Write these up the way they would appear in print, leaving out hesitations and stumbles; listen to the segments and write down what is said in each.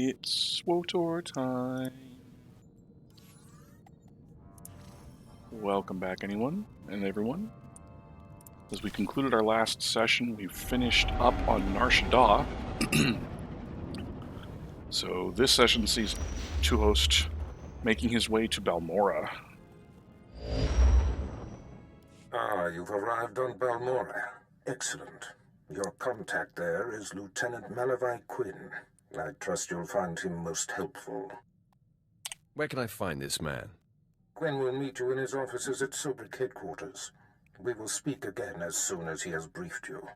It's SWTOR time. Welcome back, anyone and everyone. As we concluded our last session, we finished up on Nar Shaddaa. So this session sees Tuhost making his way to Balmorra. Ah, you've arrived on Balmorra. Excellent. Your contact there is Lieutenant Malavai Quinn. I trust you'll find him most helpful. Where can I find this man? Quinn will meet you in his offices at Sobrik headquarters. We will speak again as soon as he has briefed you.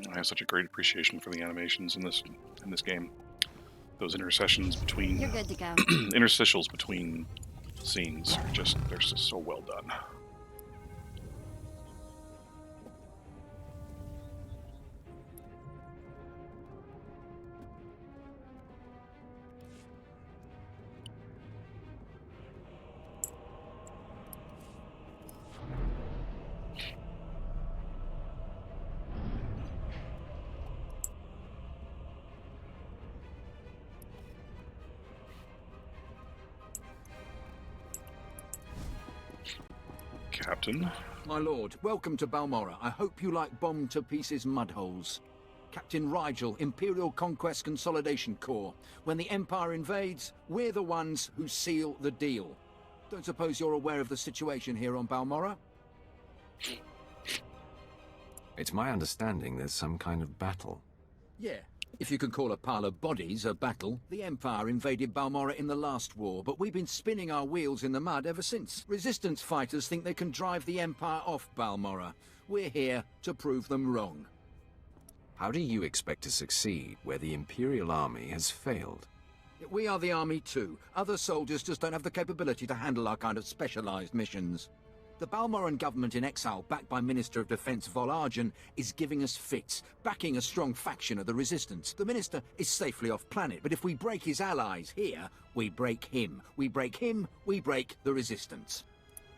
I have such a great appreciation for the animations in this game. Those intercessions between You're good to go. interstitials between scenes are they're just so well done. Captain. My lord, welcome to Balmorra. I hope you like bombed-to-pieces mudholes. Captain Rigel, Imperial Conquest Consolidation Corps. When the Empire invades, we're the ones who seal the deal. Don't suppose you're aware of the situation here on Balmorra? It's my understanding there's some kind of battle. Yeah. If you can call a pile of bodies a battle. The Empire invaded Balmorra in the last war, but we've been spinning our wheels in the mud ever since. Resistance fighters think they can drive the Empire off Balmorra. We're here to prove them wrong. How do you expect to succeed where the Imperial Army has failed? We are the army too. Other soldiers just don't have the capability to handle our kind of specialized missions. The Balmorran government in exile, backed by Minister of Defense Vol Argen, is giving us fits, backing a strong faction of the Resistance. The Minister is safely off planet, but if we break his allies here, we break him. We break him, we break the Resistance.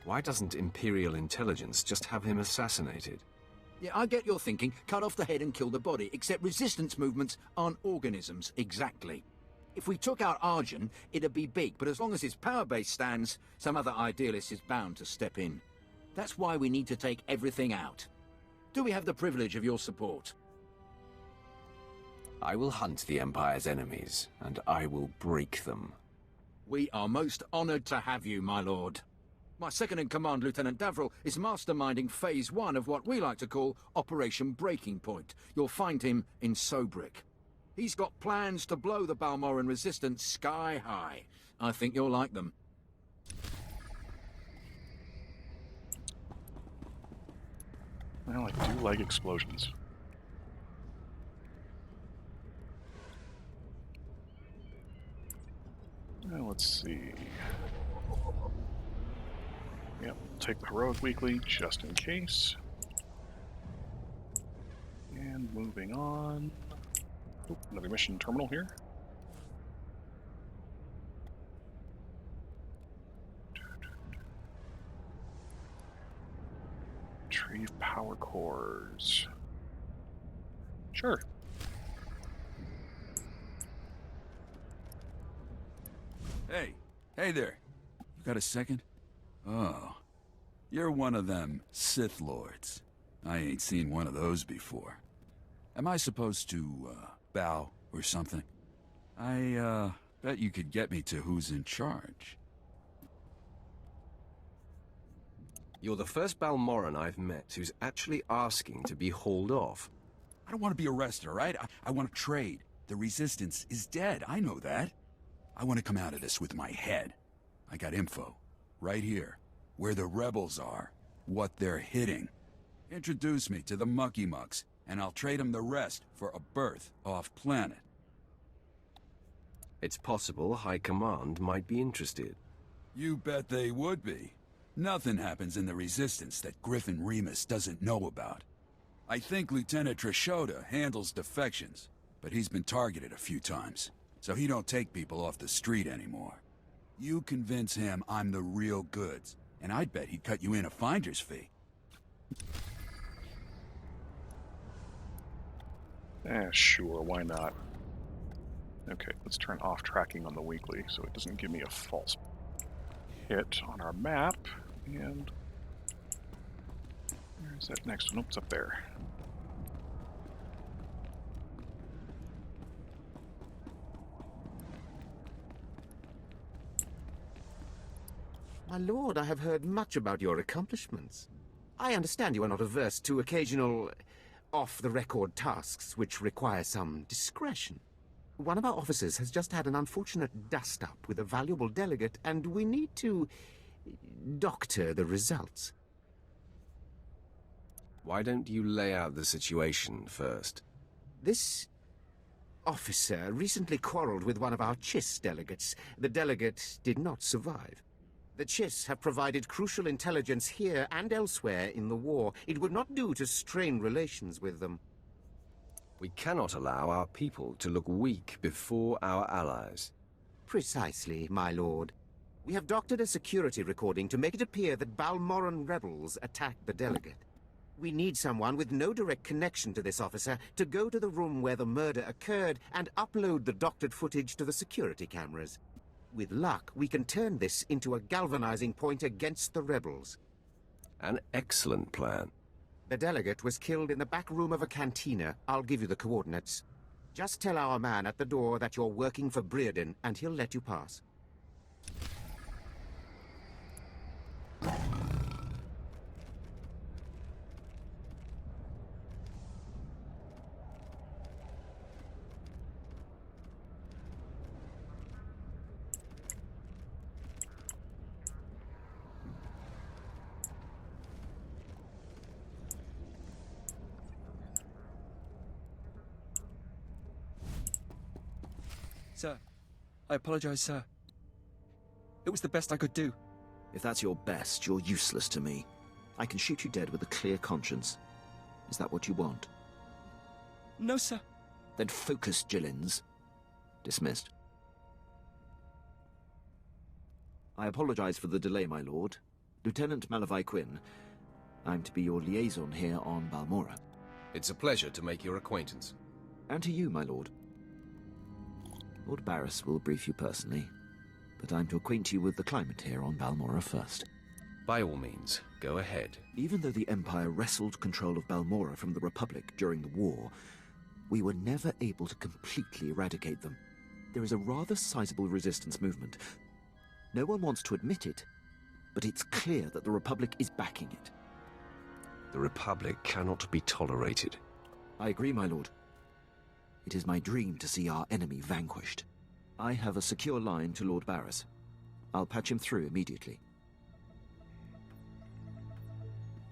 Why doesn't Imperial Intelligence just have him assassinated? Yeah, I get your thinking. Cut off the head and kill the body, except Resistance movements aren't organisms, exactly. If we took out Argen, it'd be big, but as long as his power base stands, some other idealist is bound to step in. That's why we need to take everything out. Do we have the privilege of your support? I will hunt the Empire's enemies, and I will break them. We are most honored to have you, my lord. My second-in-command, Lieutenant Davril, is masterminding Phase 1 of what we like to call Operation Breaking Point. You'll find him in Sobrik. He's got plans to blow the Balmorran resistance sky high. I think you'll like them. Well, I do like explosions. Well, let's see. Yep, take the Heroic Weekly just in case. And moving on. Oop, another mission terminal here. Retrieve power cores. Sure. Hey there. You got a second? Oh, you're one of them Sith Lords. I ain't seen one of those before. Am I supposed to, bow or something? I, bet you could get me to who's in charge. You're the first Balmorran I've met who's actually asking to be hauled off. I don't want to be arrested, all right? I want to trade. The Resistance is dead, I know that. I want to come out of this with my head. I got info. Right here. Where the rebels are. What they're hitting. Introduce me to the Mucky Mucks, and I'll trade them the rest for a berth off-planet. It's possible High Command might be interested. You bet they would be. Nothing happens in the Resistance that Griffin Remus doesn't know about. I think Lieutenant Trishota handles defections, but he's been targeted a few times, so he don't take people off the street anymore. You convince him I'm the real goods, and I'd bet he'd cut you in a finder's fee. Sure, why not? Okay, let's turn off tracking on the weekly so it doesn't give me a false hit on our map. And where's that next one? Oh, it's up there. My lord, I have heard much about your accomplishments. I understand you are not averse to occasional off-the-record tasks which require some discretion. One of our officers has just had an unfortunate dust-up with a valuable delegate, and we need to doctor the results. Why don't you lay out the situation first? This officer recently quarreled with one of our Chiss delegates. The delegate did not survive. The Chiss have provided crucial intelligence here and elsewhere in the war. It would not do to strain relations with them. We cannot allow our people to look weak before our allies. Precisely, my lord. We have doctored a security recording to make it appear that Balmorran rebels attacked the delegate. We need someone with no direct connection to this officer to go to the room where the murder occurred and upload the doctored footage to the security cameras. With luck, we can turn this into a galvanizing point against the rebels. An excellent plan. The delegate was killed in the back room of a cantina. I'll give you the coordinates. Just tell our man at the door that you're working for Brearden, and he'll let you pass. Sir, I apologize, sir. It was the best I could do. If that's your best, you're useless to me. I can shoot you dead with a clear conscience. Is that what you want? No, sir. Then focus, Gillins. Dismissed. I apologize for the delay, my lord. Lieutenant Malavai Quinn. I'm to be your liaison here on Balmorra. It's a pleasure to make your acquaintance. And to you, my lord. Lord Barris will brief you personally, but I'm to acquaint you with the climate here on Balmorra first. By all means, go ahead. Even though the Empire wrestled control of Balmorra from the Republic during the war, we were never able to completely eradicate them. There is a rather sizable resistance movement. No one wants to admit it, but it's clear that the Republic is backing it. The Republic cannot be tolerated. I agree, my lord. It is my dream to see our enemy vanquished. I have a secure line to Lord Barris. I'll patch him through immediately.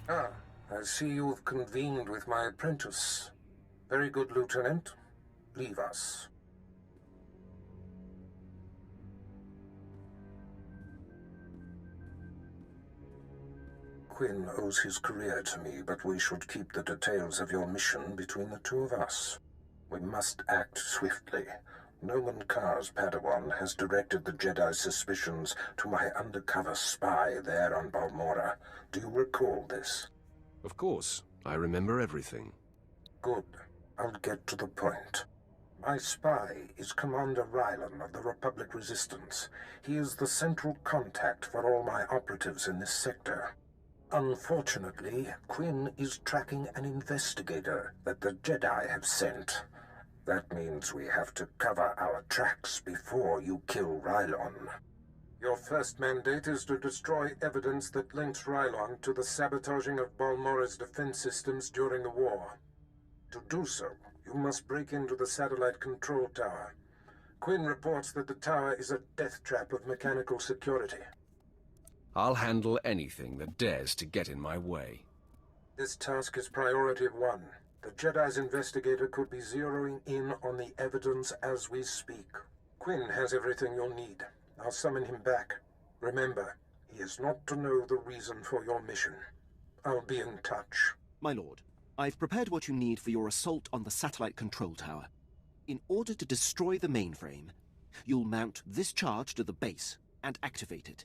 Ah, I see you've convened with my apprentice. Very good, Lieutenant. Leave us. Quinn owes his career to me, but we should keep the details of your mission between the two of us. We must act swiftly. Noman Carr's Padawan has directed the Jedi's suspicions to my undercover spy there on Balmorra. Do you recall this? Of course. I remember everything. Good. I'll get to the point. My spy is Commander Rylan of the Republic Resistance. He is the central contact for all my operatives in this sector. Unfortunately, Quinn is tracking an investigator that the Jedi have sent. That means we have to cover our tracks before you kill Rylon. Your first mandate is to destroy evidence that links Rylon to the sabotaging of Balmorra's defense systems during the war. To do so, you must break into the satellite control tower. Quinn reports that the tower is a death trap of mechanical security. I'll handle anything that dares to get in my way. This task is priority 1. The Jedi's investigator could be zeroing in on the evidence as we speak. Quinn has everything you'll need. I'll summon him back. Remember, He is not to know the reason for your mission. I'll be in touch. My lord, I've prepared what you need for your assault on the satellite control tower. In order to destroy the mainframe, you'll mount this charge to the base and activate it.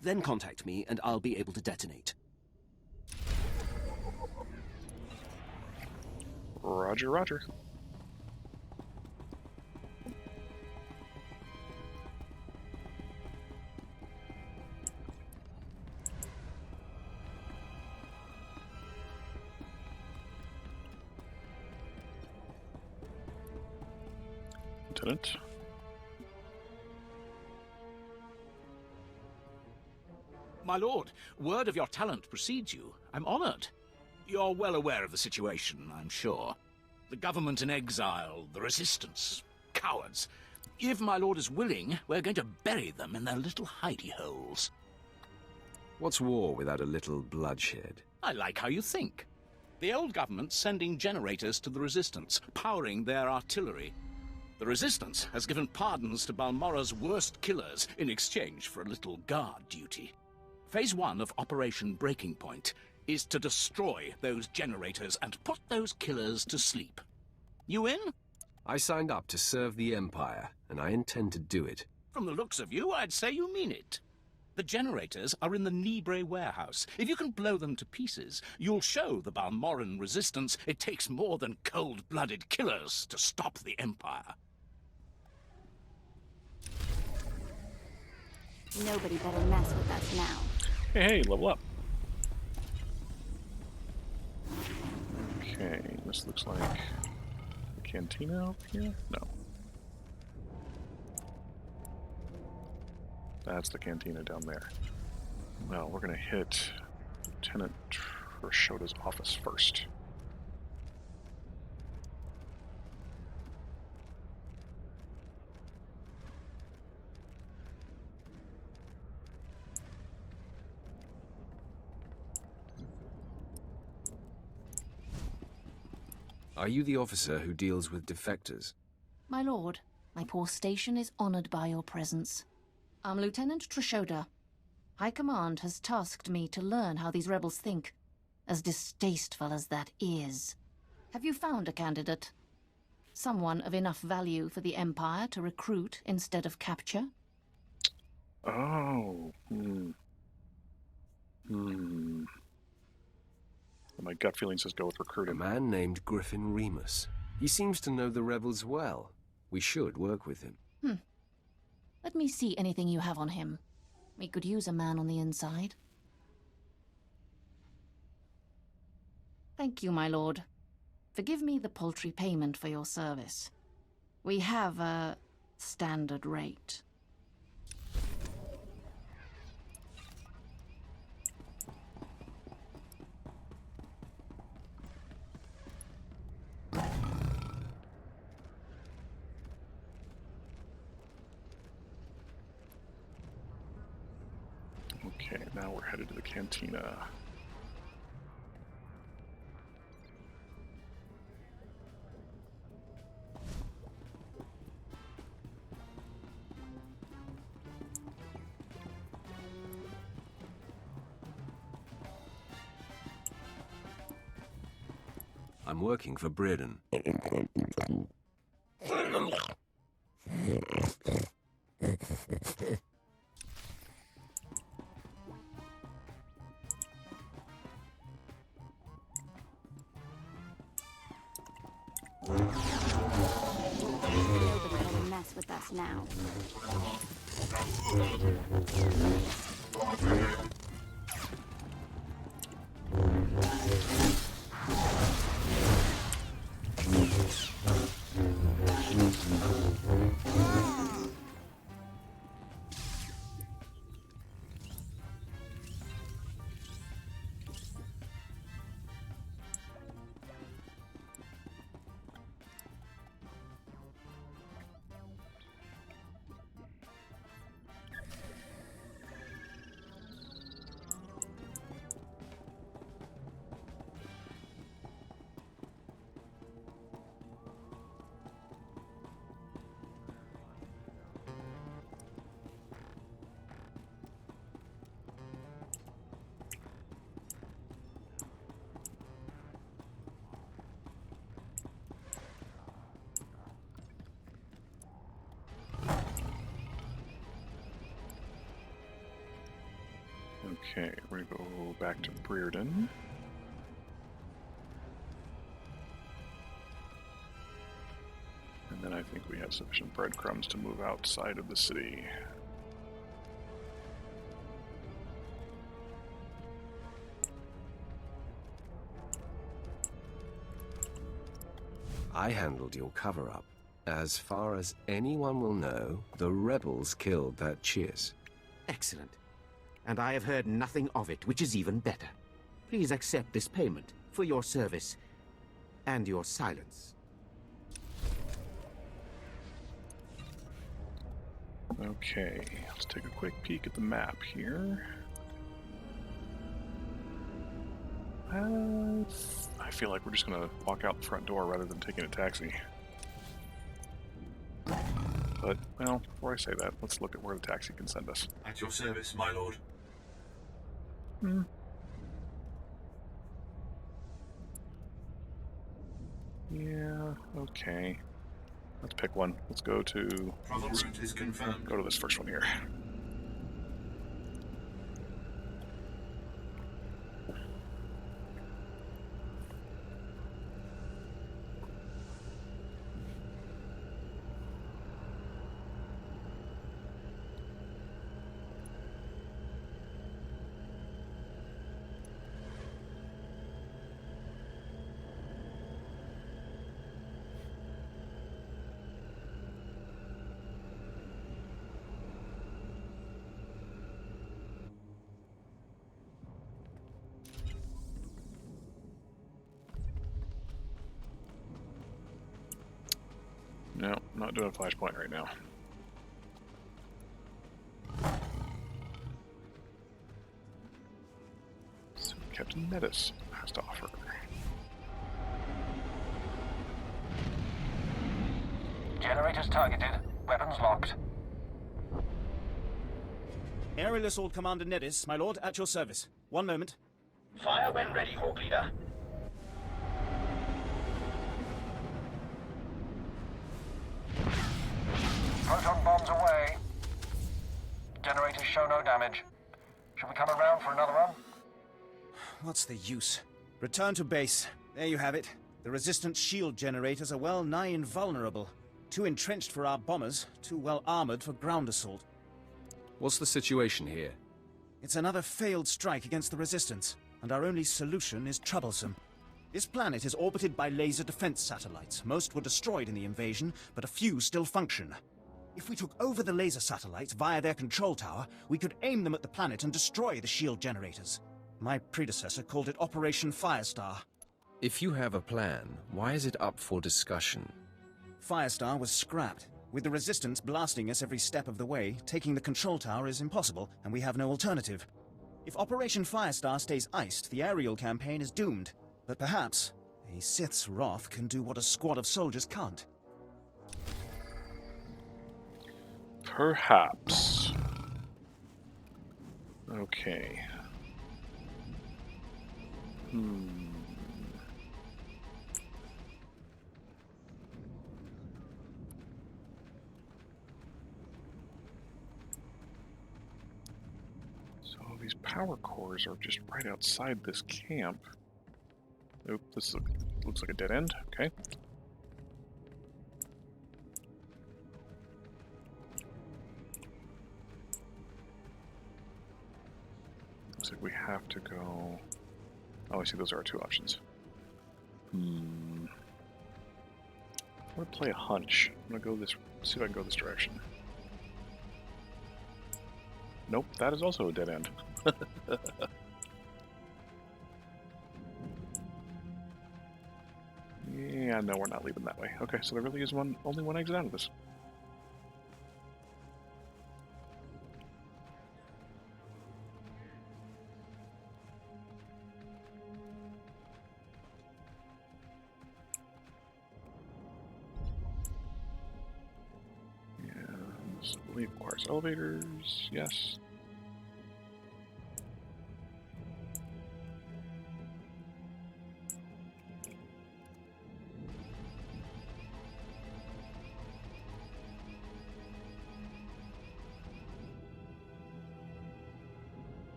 Then contact me and I'll be able to detonate. Roger, roger. Lieutenant. My lord, word of your talent precedes you. I'm honored. You're well aware of the situation, I'm sure. The government in exile, the resistance, cowards. If my lord is willing, we're going to bury them in their little hidey holes. What's war without a little bloodshed? I like how you think. The old government's sending generators to the resistance, powering their artillery. The resistance has given pardons to Balmorra's worst killers in exchange for a little guard duty. Phase 1 of Operation Breaking Point is to destroy those generators and put those killers to sleep. You in? I signed up to serve the Empire, and I intend to do it. From the looks of you, I'd say you mean it. The generators are in the Nibre warehouse. If you can blow them to pieces, you'll show the Balmorran resistance it takes more than cold-blooded killers to stop the Empire. Nobody better mess with us now. Hey, level up. Okay, this looks like the cantina up here? No. That's the cantina down there. Well, we're gonna hit Lieutenant Trashoda's office first. Are you the officer who deals with defectors? My lord, my poor station is honored by your presence. I'm Lieutenant Trashoda. High Command has tasked me to learn how these rebels think, as distasteful as that is. Have you found a candidate? Someone of enough value for the Empire to recruit instead of capture? Oh, My gut feeling says go with A recruiting. man named Griffin Remus. He seems to know the rebels well. We should work with him. Let me see anything you have on him. We could use a man on the inside. Thank you, my lord. Forgive me the paltry payment for your service. We have a standard rate. Okay, now we're headed to the cantina. I'm working for Breeden. Nobody better mess with us now. Okay, we're gonna go back to Brereton. And then I think we have sufficient breadcrumbs to move outside of the city. I handled your cover-up. As far as anyone will know, the rebels killed that Chiss. Excellent. And I have heard nothing of it, which is even better. Please accept this payment for your service and your silence. Okay, let's take a quick peek at the map here. I feel like we're just gonna walk out the front door rather than taking a taxi. But, well, before I say that, let's look at where the taxi can send us. At your service, my lord. Yeah, okay. Let's pick one. Let's go to... Travel route is confirmed. Go to this first one here. No, not doing a flashpoint right now. So Captain Nettis has to offer. Generators targeted. Weapons locked. Aerial Assault Commander Nedis, my lord, at your service. One moment. Fire when ready, Hawk Leader. Proton bombs away. Generators show no damage. Should we come around for another one? What's the use? Return to base. There you have it. The Resistance shield generators are well nigh invulnerable. Too entrenched for our bombers, too well armored for ground assault. What's the situation here? It's another failed strike against the Resistance, and our only solution is troublesome. This planet is orbited by laser defense satellites. Most were destroyed in the invasion, but a few still function. If we took over the laser satellites via their control tower, we could aim them at the planet and destroy the shield generators. My predecessor called it Operation Firestar. If you have a plan, why is it up for discussion? Firestar was scrapped. With the Resistance blasting us every step of the way, taking the control tower is impossible, and we have no alternative. If Operation Firestar stays iced, the aerial campaign is doomed. But perhaps a Sith's wrath can do what a squad of soldiers can't. Perhaps. Okay. So these power cores are just right outside this camp. Nope, this looks like a dead end. Okay. Looks like we have to go... Oh, I see, those are our two options. I'm gonna play a hunch. I'm gonna go this... see if I can go this direction. Nope, that is also a dead end. Yeah, no, we're not leaving that way. Okay, so there really is only one exit out of this. Yeah, this I believe requires elevators. Yes.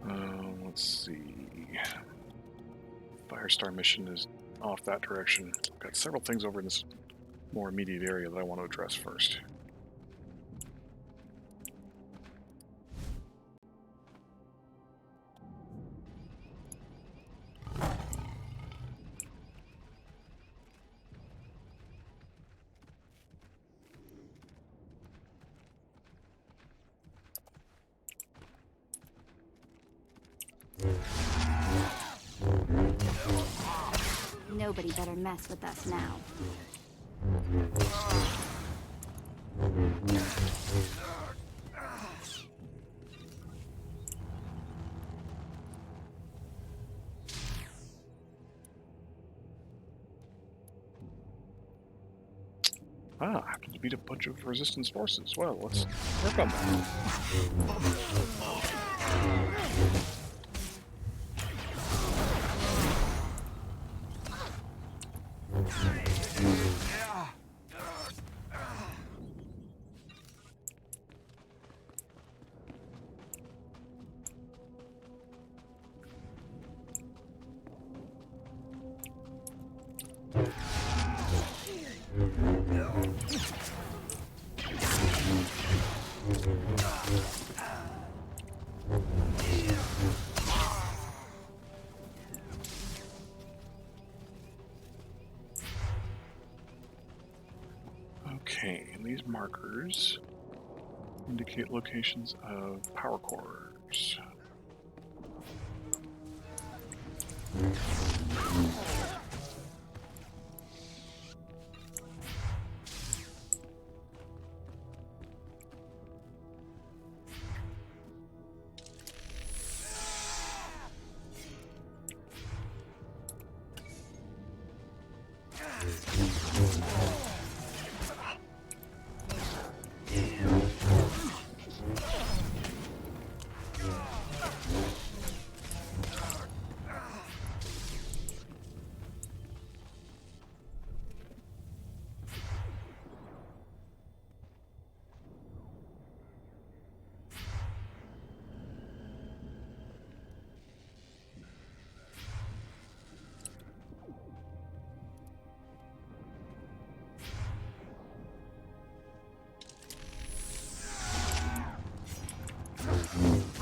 Let's see. Firestar mission is off that direction. Got several things over in this more immediate area that I want to address first. Nobody better mess with us now. Ah, I happened to beat a bunch of resistance forces. Well, let's work on that. Okay, and these markers indicate locations of power cores.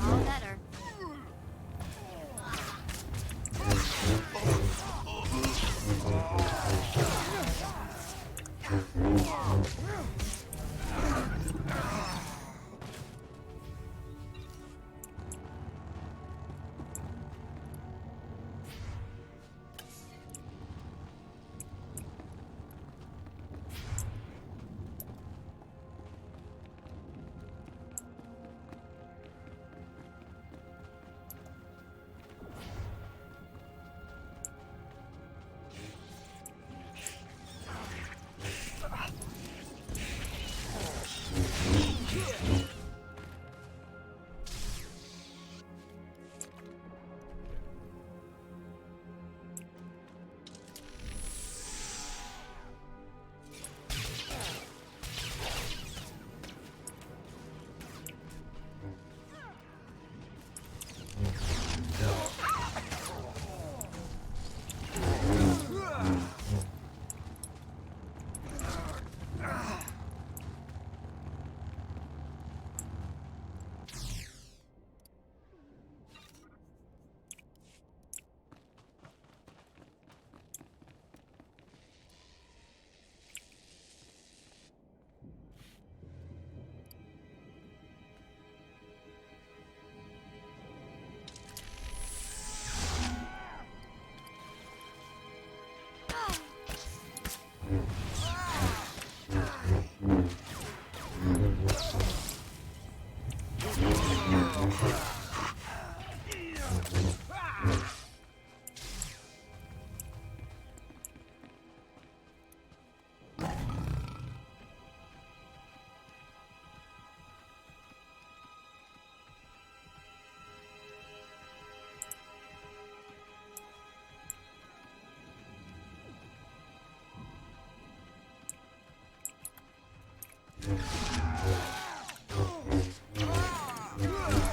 All better.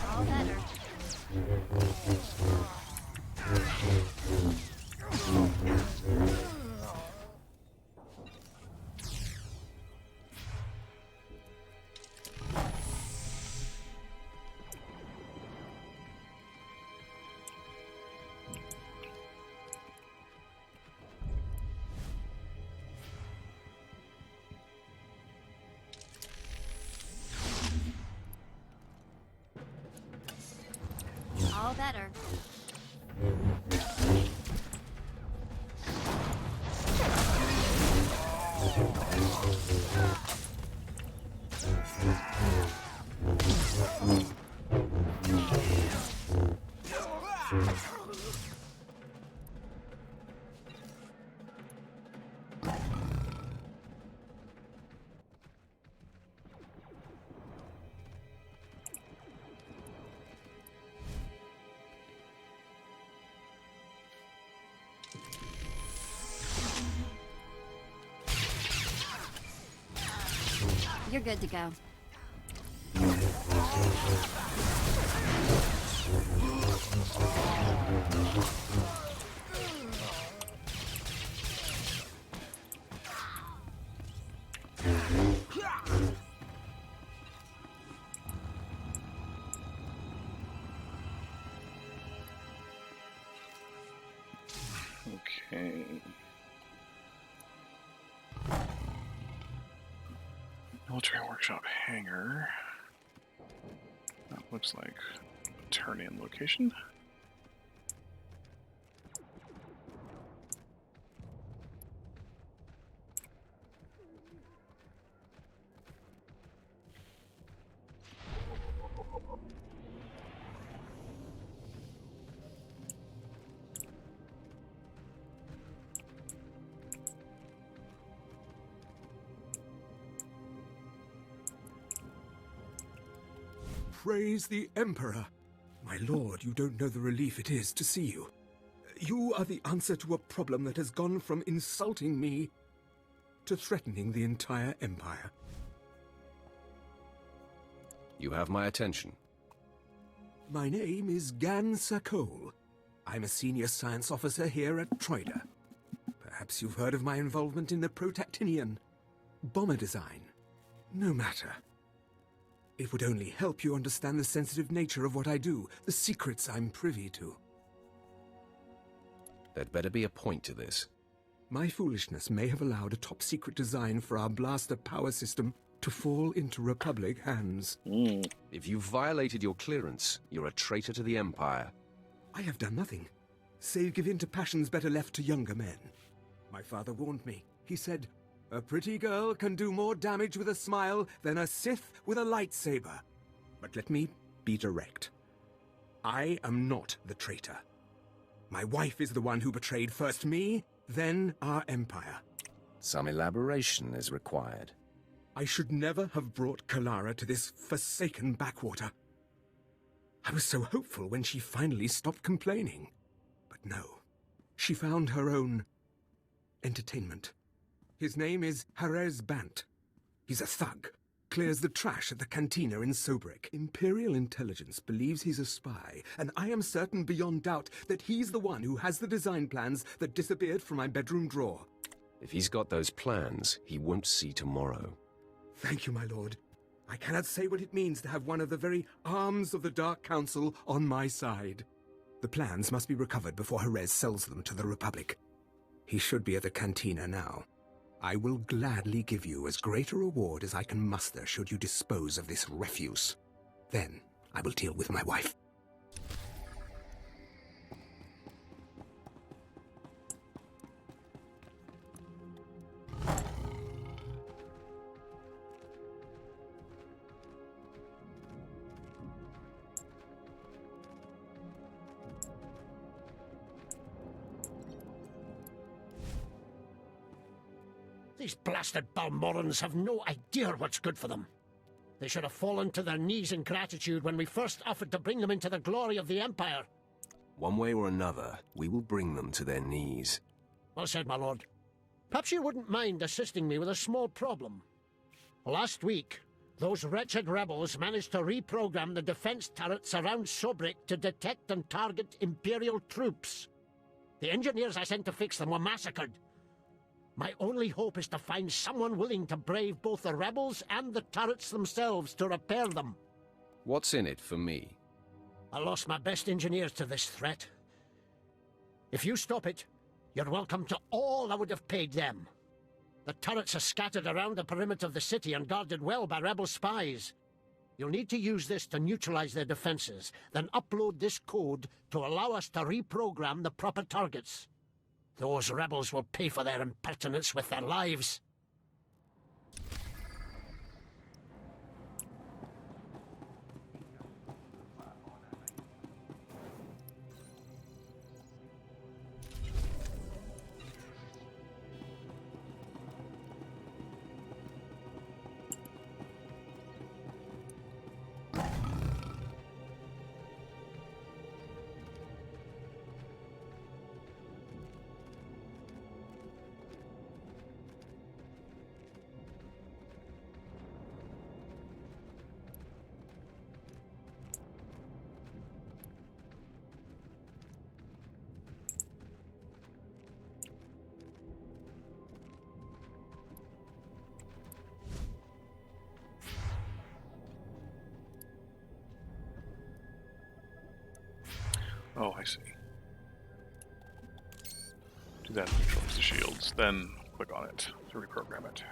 All better. All better. You're good to go. Okay. Military workshop hangar. That looks like a turn-in location. Praise the Emperor. My lord, you don't know the relief it is to see you. You are the answer to a problem that has gone from insulting me to threatening the entire Empire. You have my attention. My name is Gan Sakol. I'm a senior science officer here at Troida. Perhaps you've heard of my involvement in the Protactinian bomber design. No matter. It would only help you understand the sensitive nature of what I do, the secrets I'm privy to. There'd better be a point to this. My foolishness may have allowed a top-secret design for our blaster power system to fall into Republic hands. If you've violated your clearance, you're a traitor to the Empire. I have done nothing, save give in to passions better left to younger men. My father warned me. He said, "A pretty girl can do more damage with a smile than a Sith with a lightsaber." But let me be direct. I am not the traitor. My wife is the one who betrayed first me, then our Empire. Some elaboration is required. I should never have brought Kalara to this forsaken backwater. I was so hopeful when she finally stopped complaining. But no, she found her own entertainment. His name is Harez Bant. He's a thug. Clears the trash at the cantina in Sobrik. Imperial intelligence believes he's a spy, and I am certain beyond doubt that he's the one who has the design plans that disappeared from my bedroom drawer. If he's got those plans, he won't see tomorrow. Thank you, my lord. I cannot say what it means to have one of the very arms of the Dark Council on my side. The plans must be recovered before Harez sells them to the Republic. He should be at the cantina now. I will gladly give you as great a reward as I can muster should you dispose of this refuse. Then I will deal with my wife. These blasted Balmorrans have no idea what's good for them. They should have fallen to their knees in gratitude when we first offered to bring them into the glory of the Empire. One way or another, we will bring them to their knees. Well said, my lord. Perhaps you wouldn't mind assisting me with a small problem. Last week, Those wretched rebels managed to reprogram the defense turrets around Sobrik to detect and target Imperial troops. The engineers I sent to fix them were massacred. My only hope is to find someone willing to brave both the rebels and the turrets themselves to repair them. What's in it for me? I lost my best engineers to this threat. If you stop it, you're welcome to all I would have paid them. The turrets are scattered around the perimeter of the city and guarded well by rebel spies. You'll need to use this to neutralize their defenses, then upload this code to allow us to reprogram the proper targets. Those rebels will pay for their impertinence with their lives. Oh, I see. Do that to neutralize the shields, then click on it to reprogram it.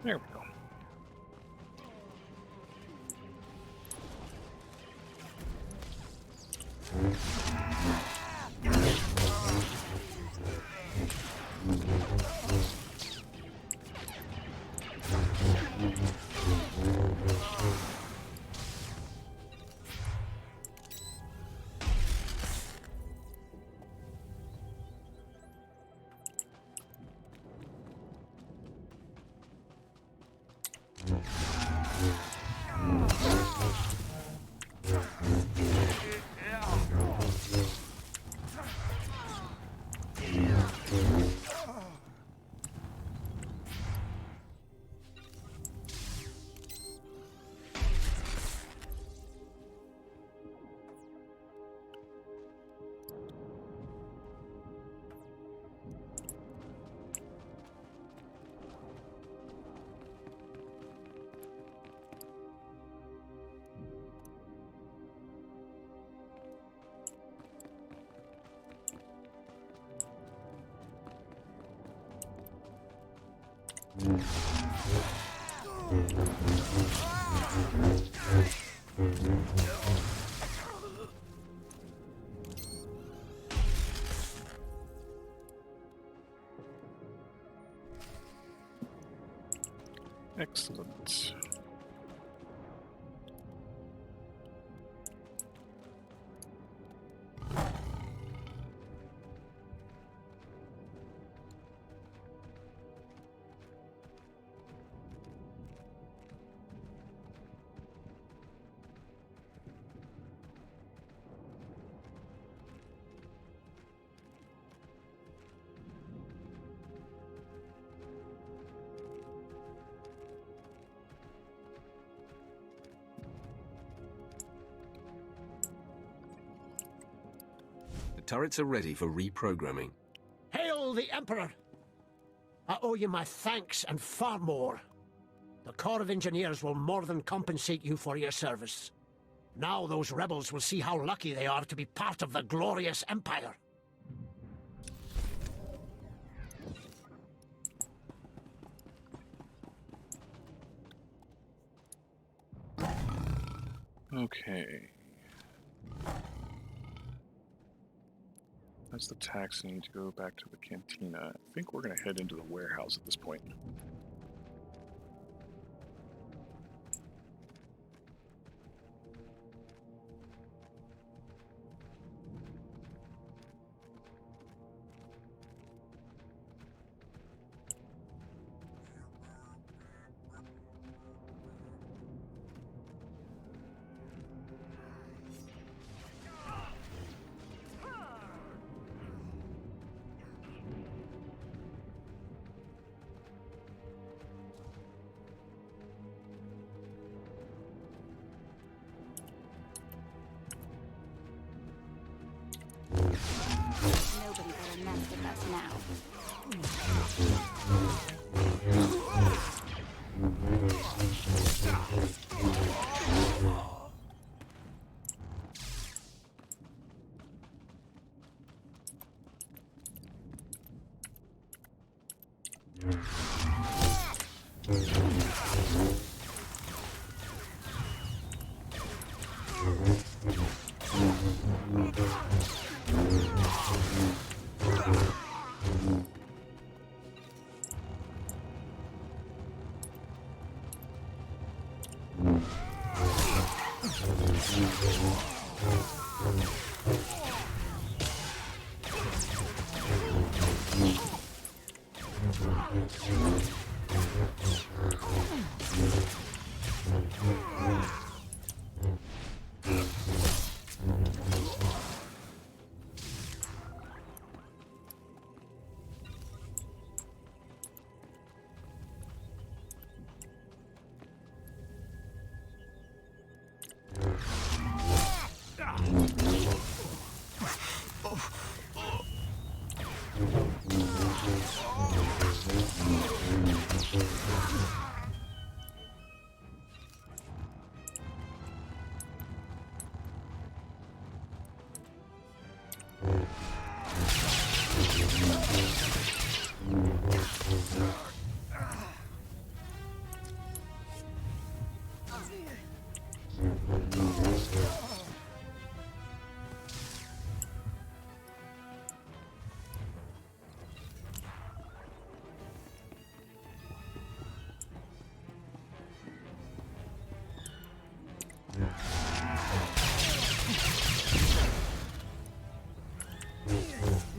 There we go. Excellent. Turrets are ready for reprogramming. Hail the Emperor! I owe you my thanks and far more. The Corps of Engineers will more than compensate you for your service. Now those rebels will see how lucky they are to be part of the glorious Empire. Okay. That's the tax. I need to go back to the cantina. I think we're going to head into the warehouse at this point. mess with us now.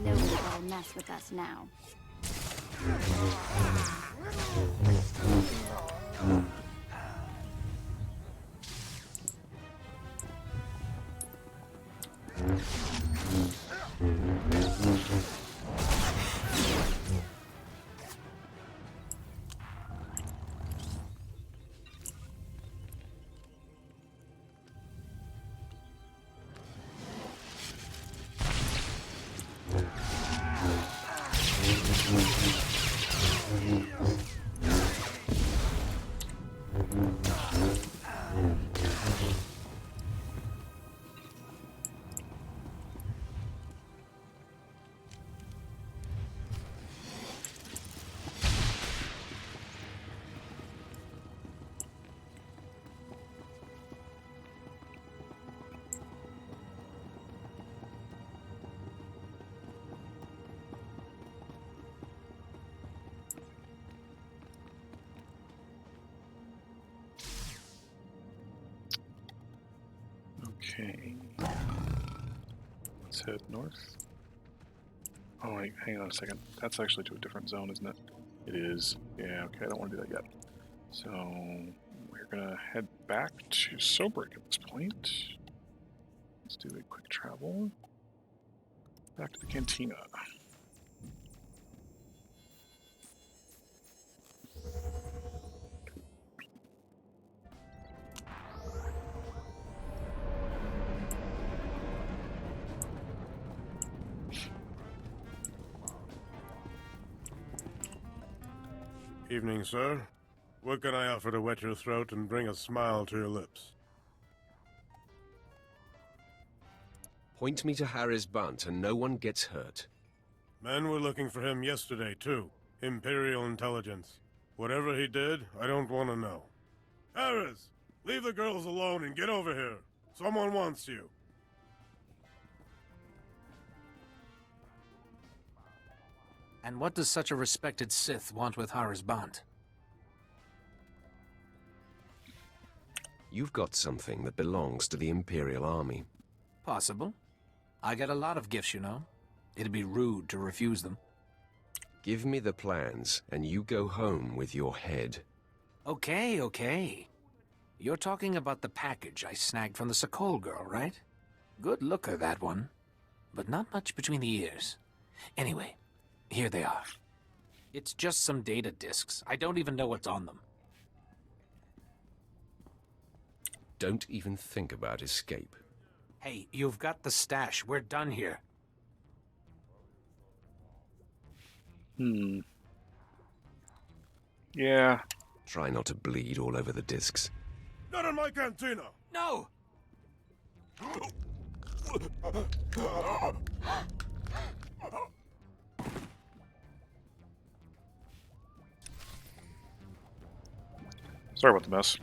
Nobody will mess with us now. Okay. Let's head north. Oh wait, hang on a second. That's actually to a different zone, isn't it? It is. Yeah, okay, I don't want to do that yet. So, we're gonna head back to Sobrik at this point. Let's do a quick travel. Back to the cantina. Evening, sir. What can I offer to wet your throat and bring a smile to your lips? Point me to Harris Bunt and no one gets hurt. Men were looking for him yesterday, too. Imperial intelligence. Whatever he did, I don't want to know. Harris! Leave the girls alone and get over here. Someone wants you. And what does such a respected Sith want with Harris Bunt? You've got something that belongs to the Imperial Army. Possible. I get a lot of gifts, you know. It'd be rude to refuse them. Give me the plans, and you go home with your head. Okay, okay. You're talking about the package I snagged from the Sokol girl, right? Good looker, that one. But not much between the ears. Anyway, here they are. It's just some data disks. I don't even know what's on them. Don't even think about escape. Hey, you've got the stash. We're done here. Yeah. Try not to bleed all over the discs. Not in my cantina! No! Sorry about the mess.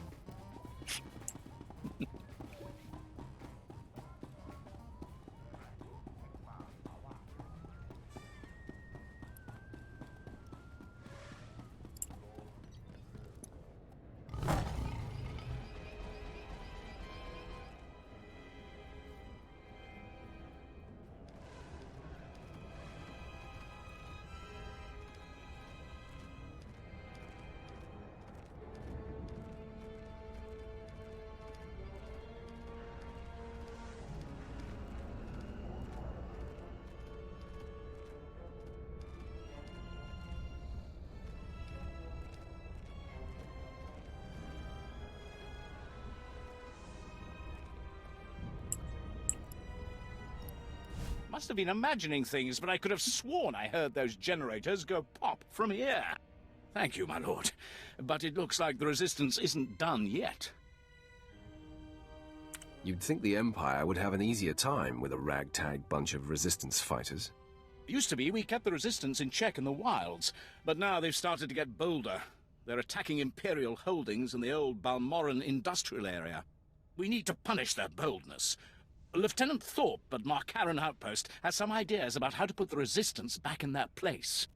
Must have been imagining things, but I could have sworn I heard those generators go pop from here. Thank you, my lord. But it looks like the resistance isn't done yet. You'd think the Empire would have an easier time with a ragtag bunch of resistance fighters. Used to be we kept the resistance in check in the wilds, but now they've started to get bolder. They're attacking Imperial holdings in the old Balmorran industrial area. We need to punish their boldness. Lieutenant Thorpe at Marcaran Outpost has some ideas about how to put the resistance back in their place.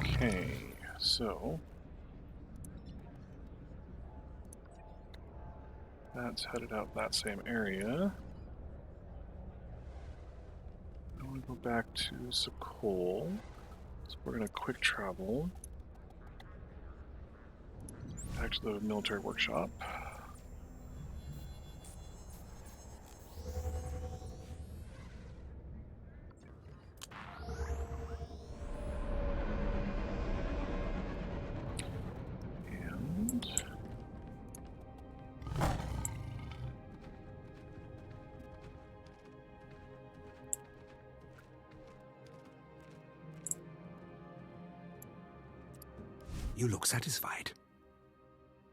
Okay, so that's headed out that same area. I want to go back to Sakol. So we're going to quick travel back to the military workshop. And You look satisfied.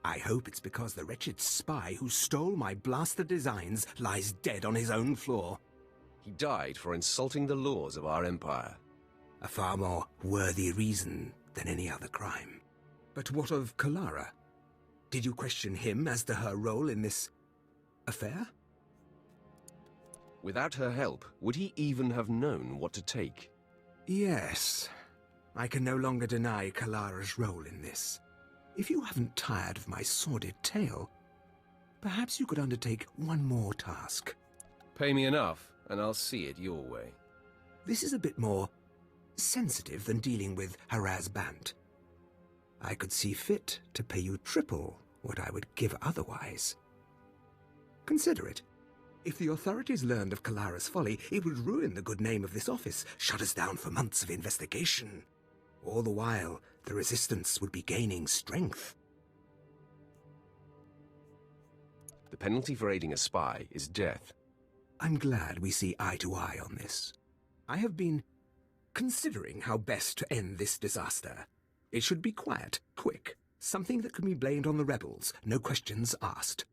I hope it's because the wretched spy who stole my blaster designs lies dead on his own floor. He died for insulting the laws of our Empire. A far more worthy reason than any other crime. But what of Kalara? Did you question him as to her role in this affair? Without her help, would he even have known what to take? Yes. I can no longer deny Kalara's role in this. If you haven't tired of my sordid tale, perhaps you could undertake one more task. Pay me enough, and I'll see it your way. This is a bit more sensitive than dealing with Haraz Bant. I could see fit to pay you triple what I would give otherwise. Consider it. If the authorities learned of Kalara's folly, it would ruin the good name of this office, shut us down for months of investigation. All the while, the Resistance would be gaining strength. The penalty for aiding a spy is death. I'm glad we see eye to eye on this. I have been considering how best to end this disaster. It should be quiet, quick, something that can be blamed on the rebels, no questions asked.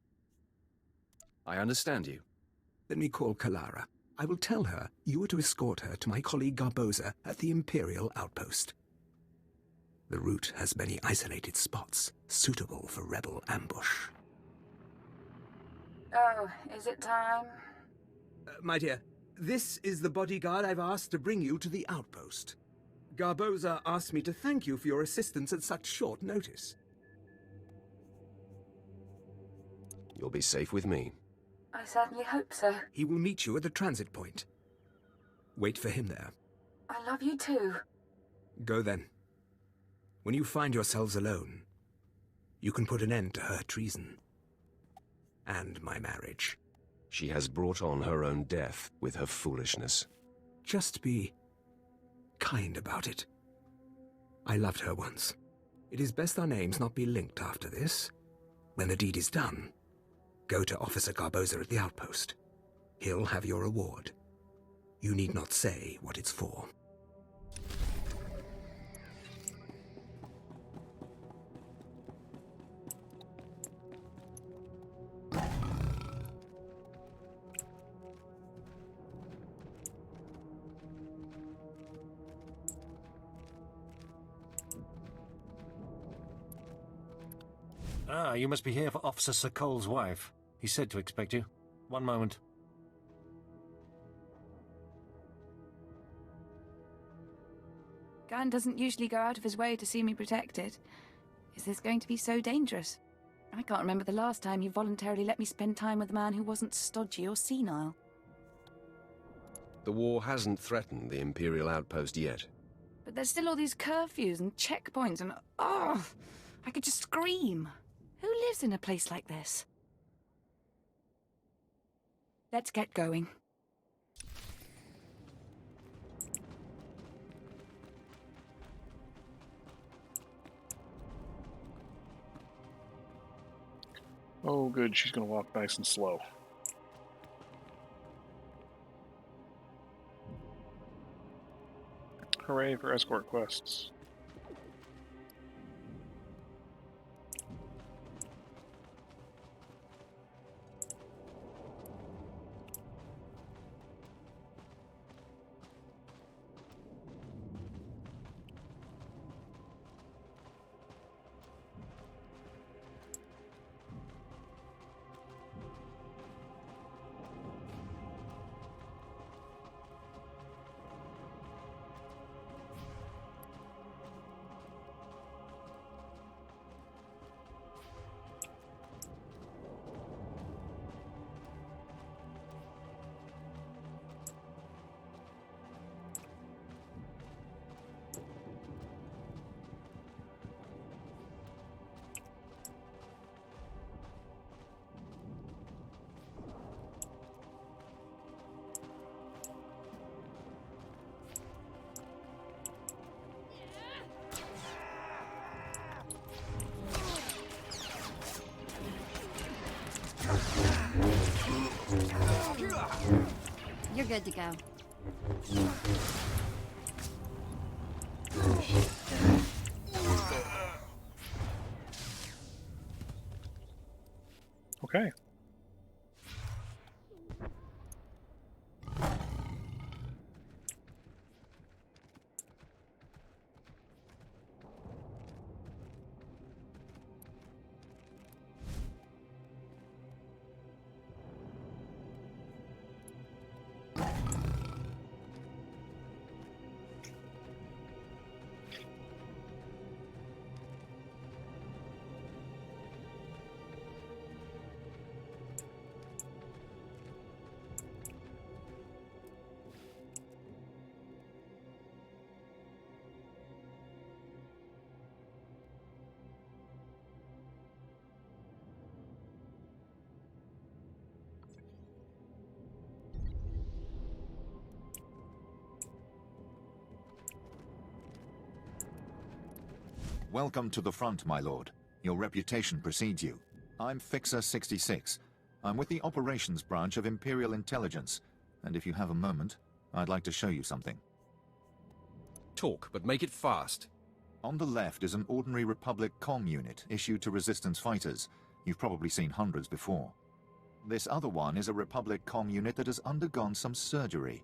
I understand you. Let me call Kalara. I will tell her you are to escort her to my colleague Garboza at the Imperial Outpost. The route has many isolated spots, suitable for rebel ambush. Oh, is it time? My dear, this is the bodyguard I've asked to bring you to the outpost. Garboza asked me to thank you for your assistance at such short notice. You'll be safe with me. I certainly hope so. He will meet you at the transit point. Wait for him there. I love you too. Go then. When you find yourselves alone, you can put an end to her treason. And my marriage. She has brought on her own death with her foolishness. Just be kind about it. I loved her once. It is best our names not be linked after this. When the deed is done, Go to Officer Garboza at the outpost. He'll have your reward. You need not say what it's for. Ah, you must be here for Officer Sokol's wife. He said to expect you. One moment. Gunn doesn't usually go out of his way to see me protected. Is this going to be so dangerous? I can't remember the last time he voluntarily let me spend time with a man who wasn't stodgy or senile. The war hasn't threatened the Imperial outpost yet. But there's still all these curfews and checkpoints and... oh! I could just scream. Who lives in a place like this? Let's get going. Oh, good. She's going to walk nice and slow. Hooray for escort quests. You're good to go. Okay. Welcome to the front, my lord. Your reputation precedes you. I'm Fixer 66. I'm with the operations branch of Imperial Intelligence, and if you have a moment, I'd like to show you something. Talk, but make it fast. On the left is an ordinary Republic comm unit issued to Resistance fighters. You've probably seen hundreds before. This other one is a Republic comm unit that has undergone some surgery.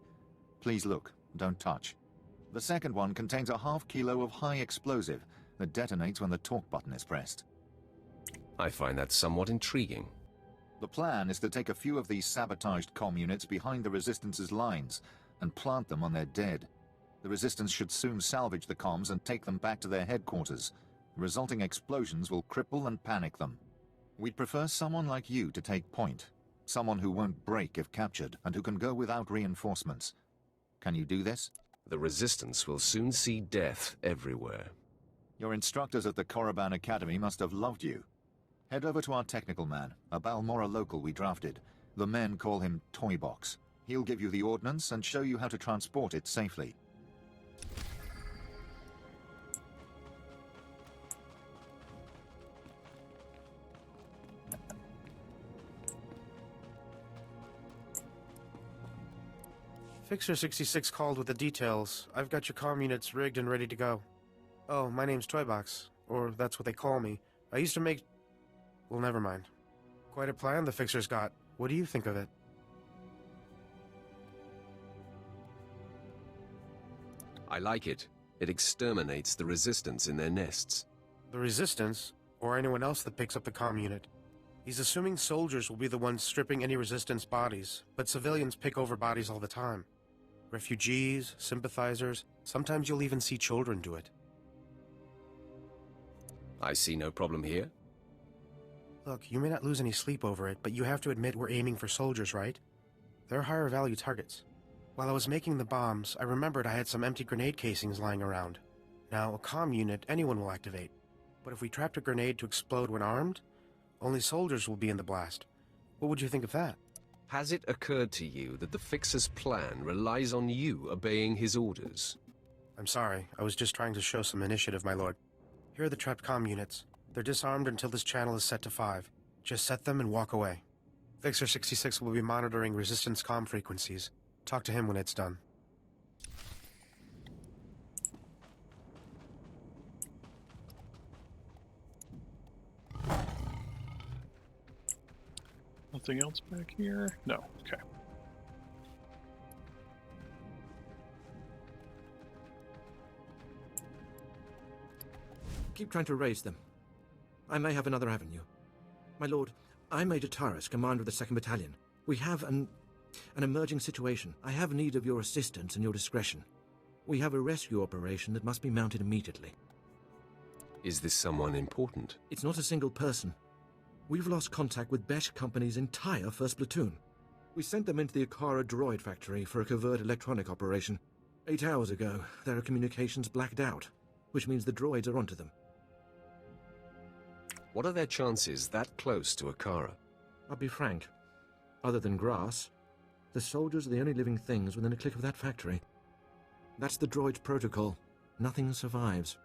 Please look, don't touch. The second one contains a half kilo of high explosive that detonates when the talk button is pressed. I find that somewhat intriguing. The plan is to take a few of these sabotaged comm units behind the Resistance's lines and plant them on their dead. The Resistance should soon salvage the comms and take them back to their headquarters. The resulting explosions will cripple and panic them. We'd prefer someone like you to take point. Someone who won't break if captured and who can go without reinforcements. Can you do this? The Resistance will soon see death everywhere. Your instructors at the Korriban Academy must have loved you. Head over to our technical man, a Balmorra local we drafted. The men call him Toybox. He'll give you the ordnance and show you how to transport it safely. Fixer 66 called with the details. I've got your comm units rigged and ready to go. Oh, my name's Toybox, or that's what they call me. I used to make... Well, never mind. Quite a plan the Fixer's got. What do you think of it? I like it. It exterminates the Resistance in their nests. The Resistance? Or anyone else that picks up the comm unit? He's assuming soldiers will be the ones stripping any Resistance bodies, but civilians pick over bodies all the time. Refugees, sympathizers, sometimes you'll even see children do it. I see no problem here. Look, you may not lose any sleep over it, but you have to admit we're aiming for soldiers, right? They're higher value targets. While I was making the bombs, I remembered I had some empty grenade casings lying around. Now, a comm unit anyone will activate. But if we trapped a grenade to explode when armed, only soldiers will be in the blast. What would you think of that? Has it occurred to you that the Fixer's plan relies on you obeying his orders? I'm sorry, I was just trying to show some initiative, my lord. Here are the trapped comm units. They're disarmed until this channel is set to 5. Just set them and walk away. Fixer 66 will be monitoring Resistance comm frequencies. Talk to him when it's done. Nothing else back here? No. Okay. Keep trying to raise them. I may have another avenue. My lord, I'm Major Taras, commander of the 2nd Battalion. We have an emerging situation. I have need of your assistance and your discretion. We have a rescue operation that must be mounted immediately. Is this someone important? It's not a single person. We've lost contact with Besh Company's entire 1st platoon. We sent them into the Akara droid factory for a covert electronic operation. 8 hours ago, their communications blacked out, which means the droids are onto them. What are their chances that close to Akara? I'll be frank. Other than grass, the soldiers are the only living things within a click of that factory. That's the droid's protocol. Nothing survives.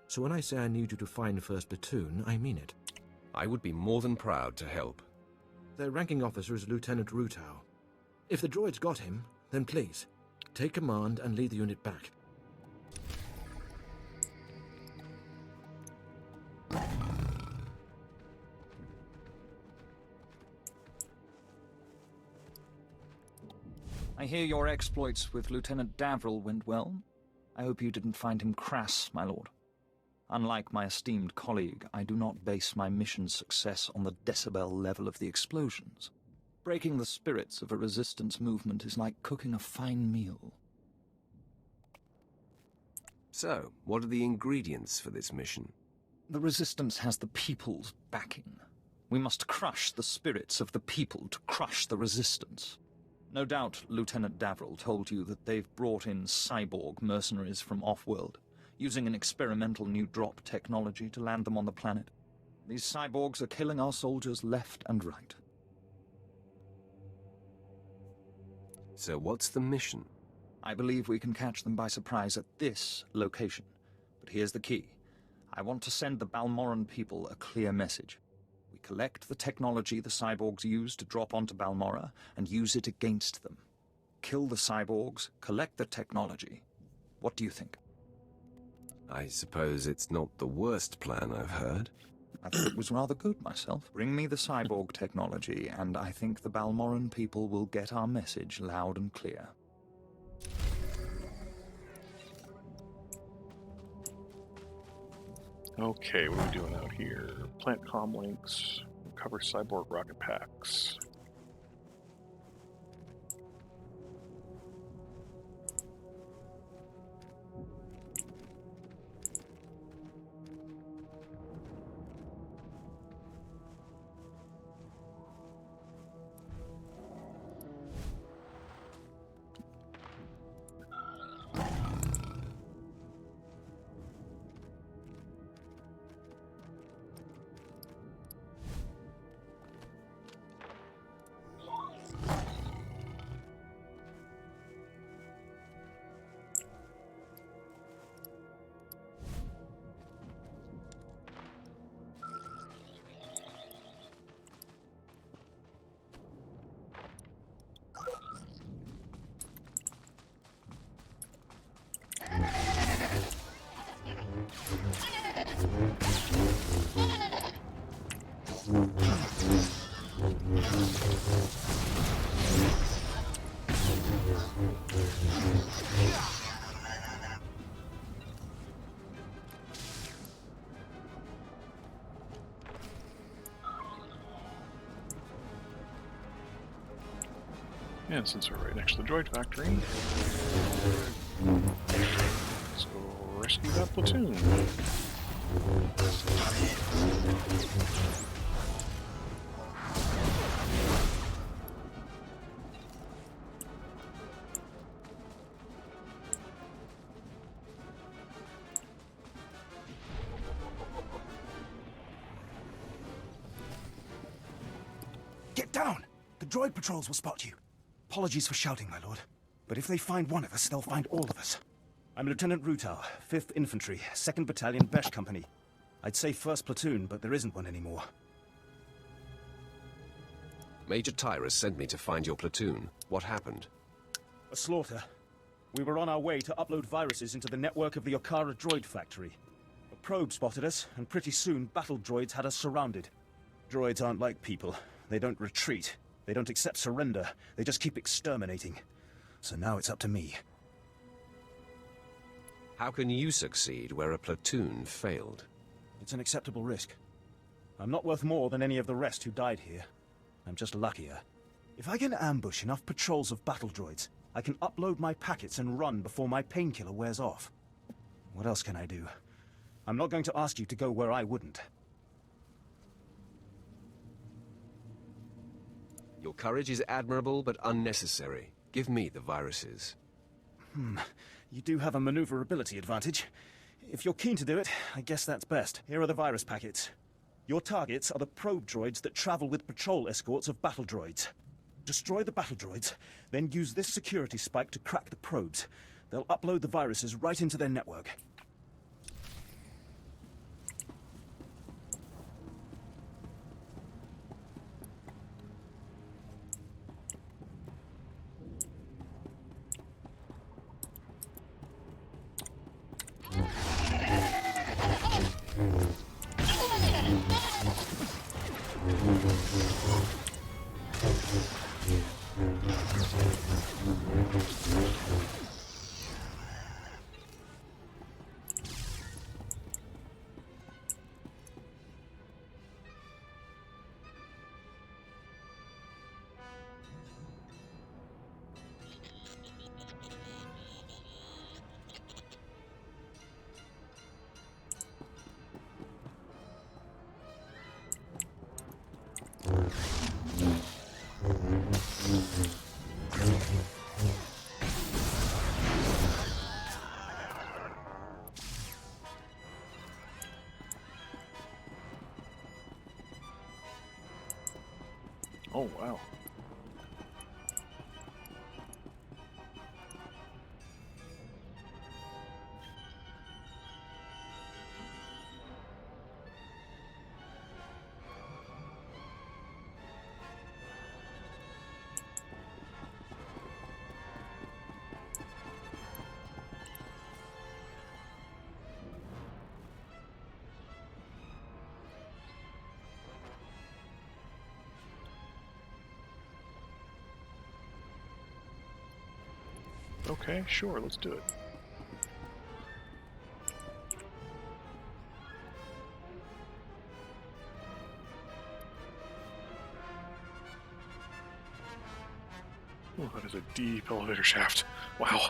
So when I say I need you to find 1st platoon, I mean it. I would be more than proud to help. Their ranking officer is Lieutenant Rutau. If the droid's got him, then please, take command and lead the unit back. I hear your exploits with Lieutenant Davril went well. I hope you didn't find him crass, my lord. Unlike my esteemed colleague, I do not base my mission's success on the decibel level of the explosions. Breaking the spirits of a resistance movement is like cooking a fine meal. So, what are the ingredients for this mission? The resistance has the people's backing. We must crush the spirits of the people to crush the resistance. No doubt Lieutenant Davril told you that they've brought in cyborg mercenaries from off-world, using an experimental new drop technology to land them on the planet. These cyborgs are killing our soldiers left and right. So what's the mission? I believe we can catch them by surprise at this location. But here's the key. I want to send the Balmorran people a clear message. We collect the technology the cyborgs use to drop onto Balmorra and use it against them. Kill the cyborgs, collect the technology. What do you think? I suppose it's not the worst plan I've heard. I thought it was rather good myself. Bring me the cyborg technology, and I think the Balmorran people will get our message loud and clear. Okay, what are we doing out here? Plant comm links, recover cyborg rocket packs. And since we're right next to the droid factory, let's go rescue that platoon. Get down! The droid patrols will spot you. Apologies for shouting, my lord. But if they find one of us, they'll find all of us. I'm Lieutenant Rutau, 5th Infantry, 2nd Battalion Besh Company. I'd say 1st Platoon, but there isn't one anymore. Major Tyrus sent me to find your platoon. What happened? A slaughter. We were on our way to upload viruses into the network of the Okara droid factory. A probe spotted us, and pretty soon battle droids had us surrounded. Droids aren't like people. They don't retreat. They don't accept surrender. They just keep exterminating. So now it's up to me. How can you succeed where a platoon failed? It's an acceptable risk. I'm not worth more than any of the rest who died here. I'm just luckier. If I can ambush enough patrols of battle droids, I can upload my packets and run before my painkiller wears off. What else can I do? I'm not going to ask you to go where I wouldn't. Your courage is admirable but unnecessary. Give me the viruses. You do have a maneuverability advantage. If you're keen to do it, I guess that's best. Here are the virus packets. Your targets are the probe droids that travel with patrol escorts of battle droids. Destroy the battle droids, then use this security spike to crack the probes. They'll upload the viruses right into their network. Oh, wow. Okay, sure, let's do it. Oh, that is a deep elevator shaft. Wow.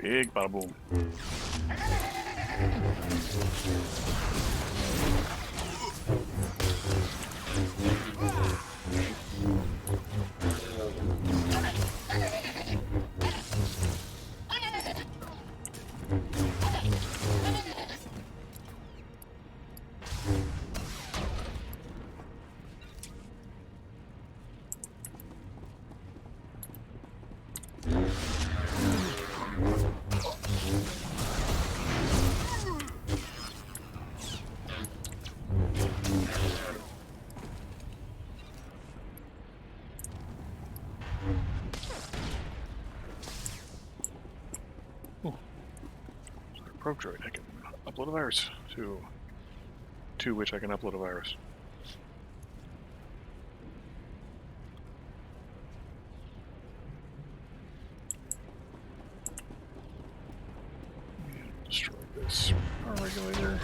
Big bada boom. Probe droid, I can upload a virus to which I can upload a virus. Destroy this power regulator.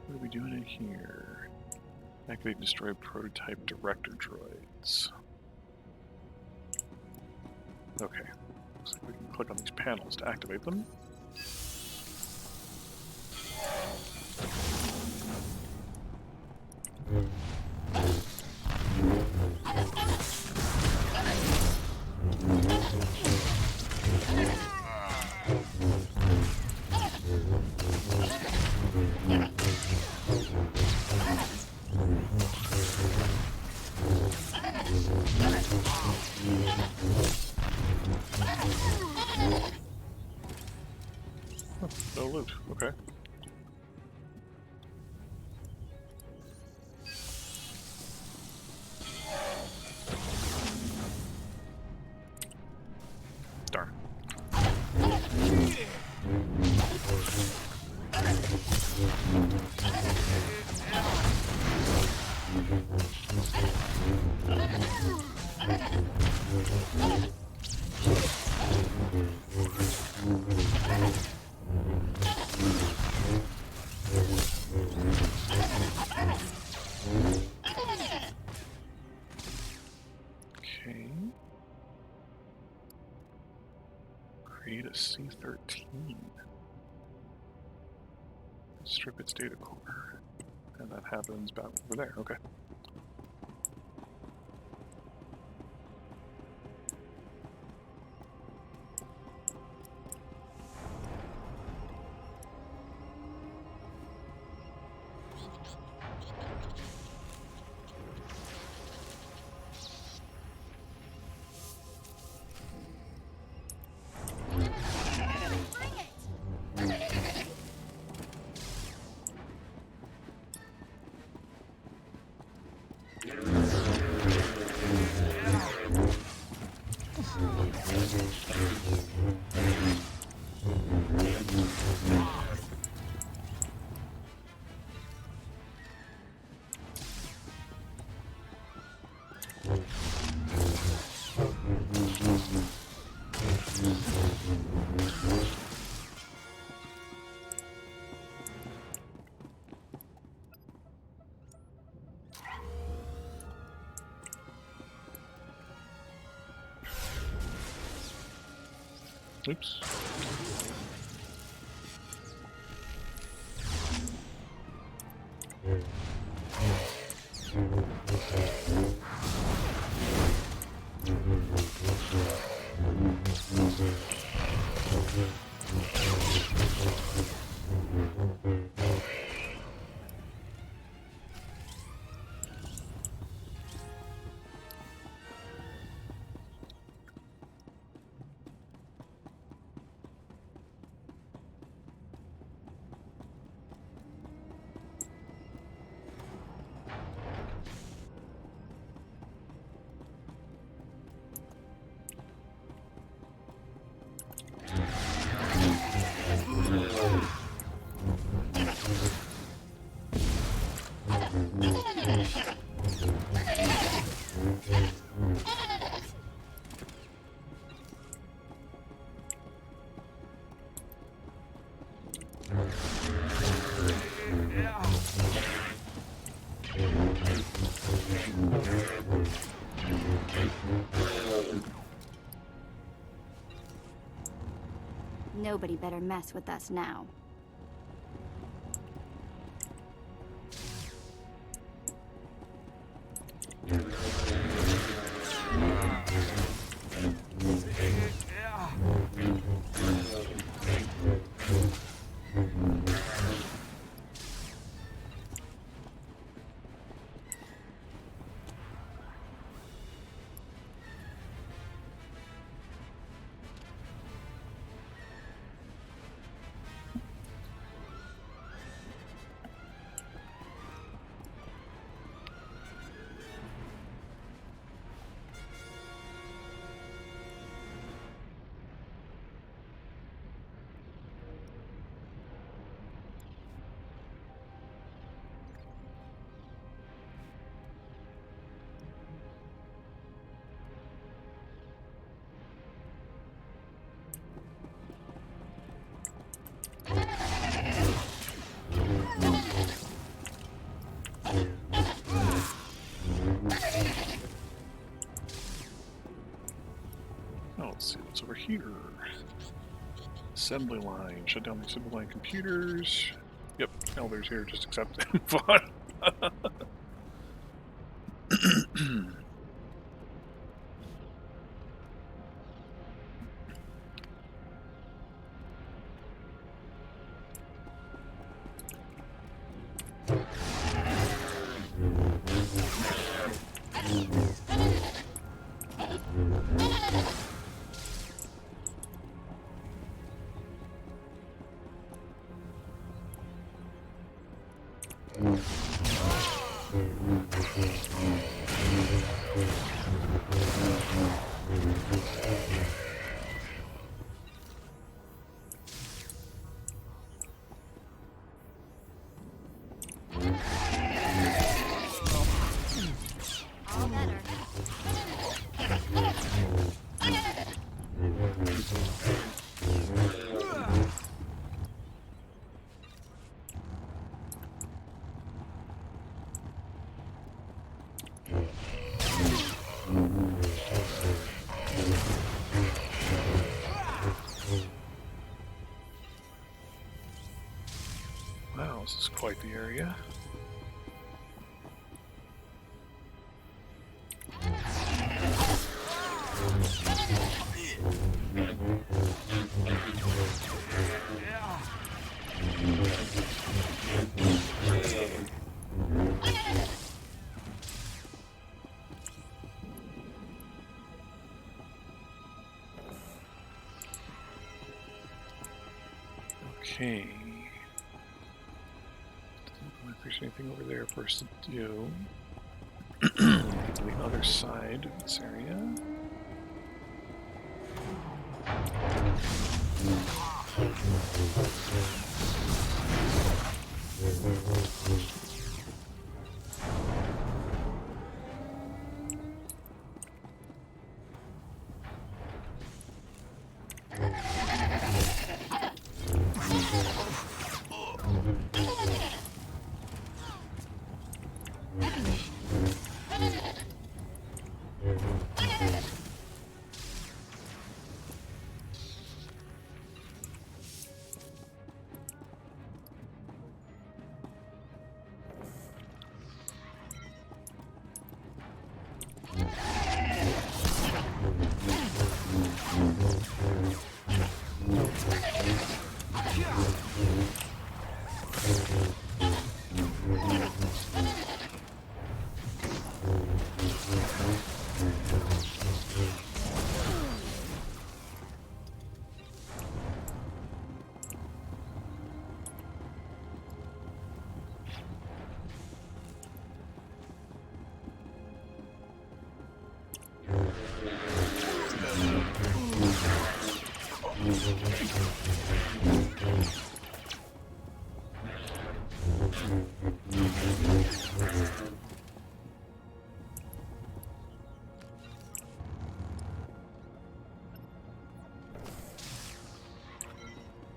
What are we doing in here? Activate and destroy prototype director droids. Okay. Looks like we can click on these panels to activate them. No loot, okay. Darn. Okay. Create a C-13. Strip its data core. And that happens about over there, okay. Oops. Nobody better mess with us now. Let's see what's over here. Assembly line. Shut down the assembly line computers. Yep, Elder's here. Just accept it. Fine. quite the area. Okay. Doesn't look like there's anything over there for us to do. On the other side of this area.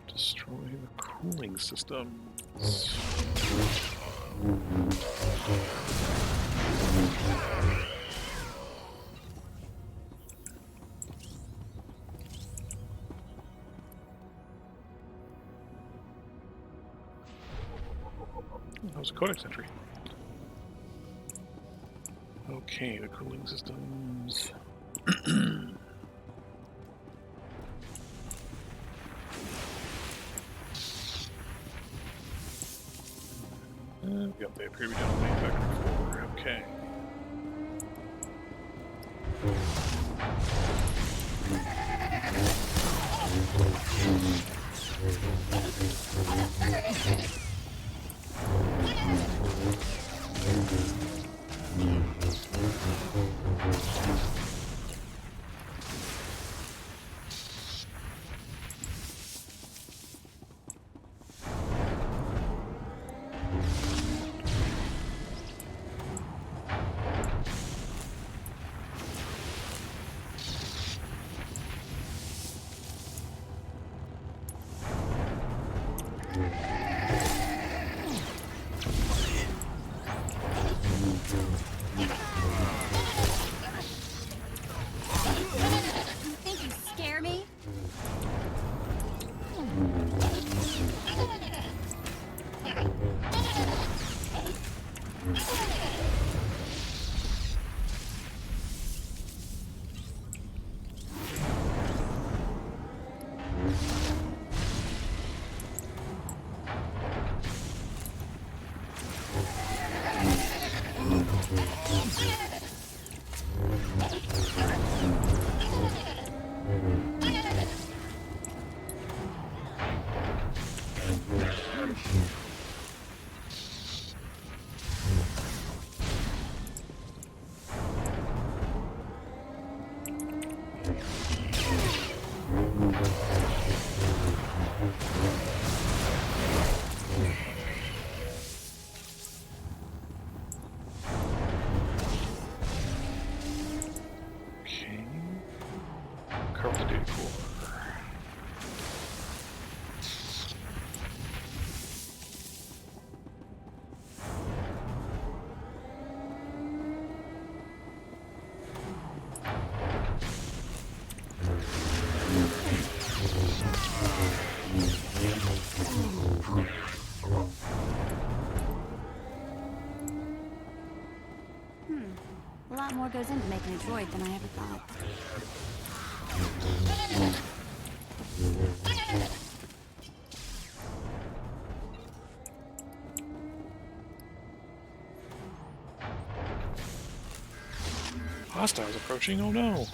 Destroy the cooling systems. That was a codex entry. Okay, the cooling systems. Yep, they appear to be down on main factory floor. Okay. Think you scare me? goes into making a droid than I ever thought. Hostiles approaching, oh no!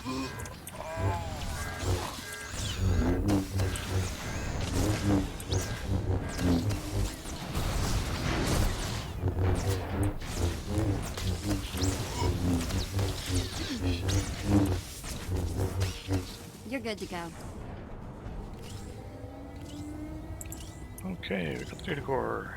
You're good to go. Okay, we got the data core.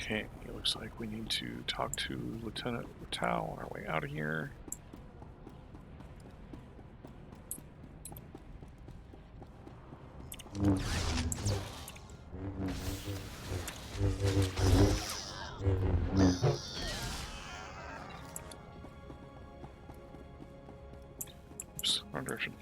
Okay, it looks like we need to talk to Lieutenant Tao on our way out of here. Oops, wrong direction.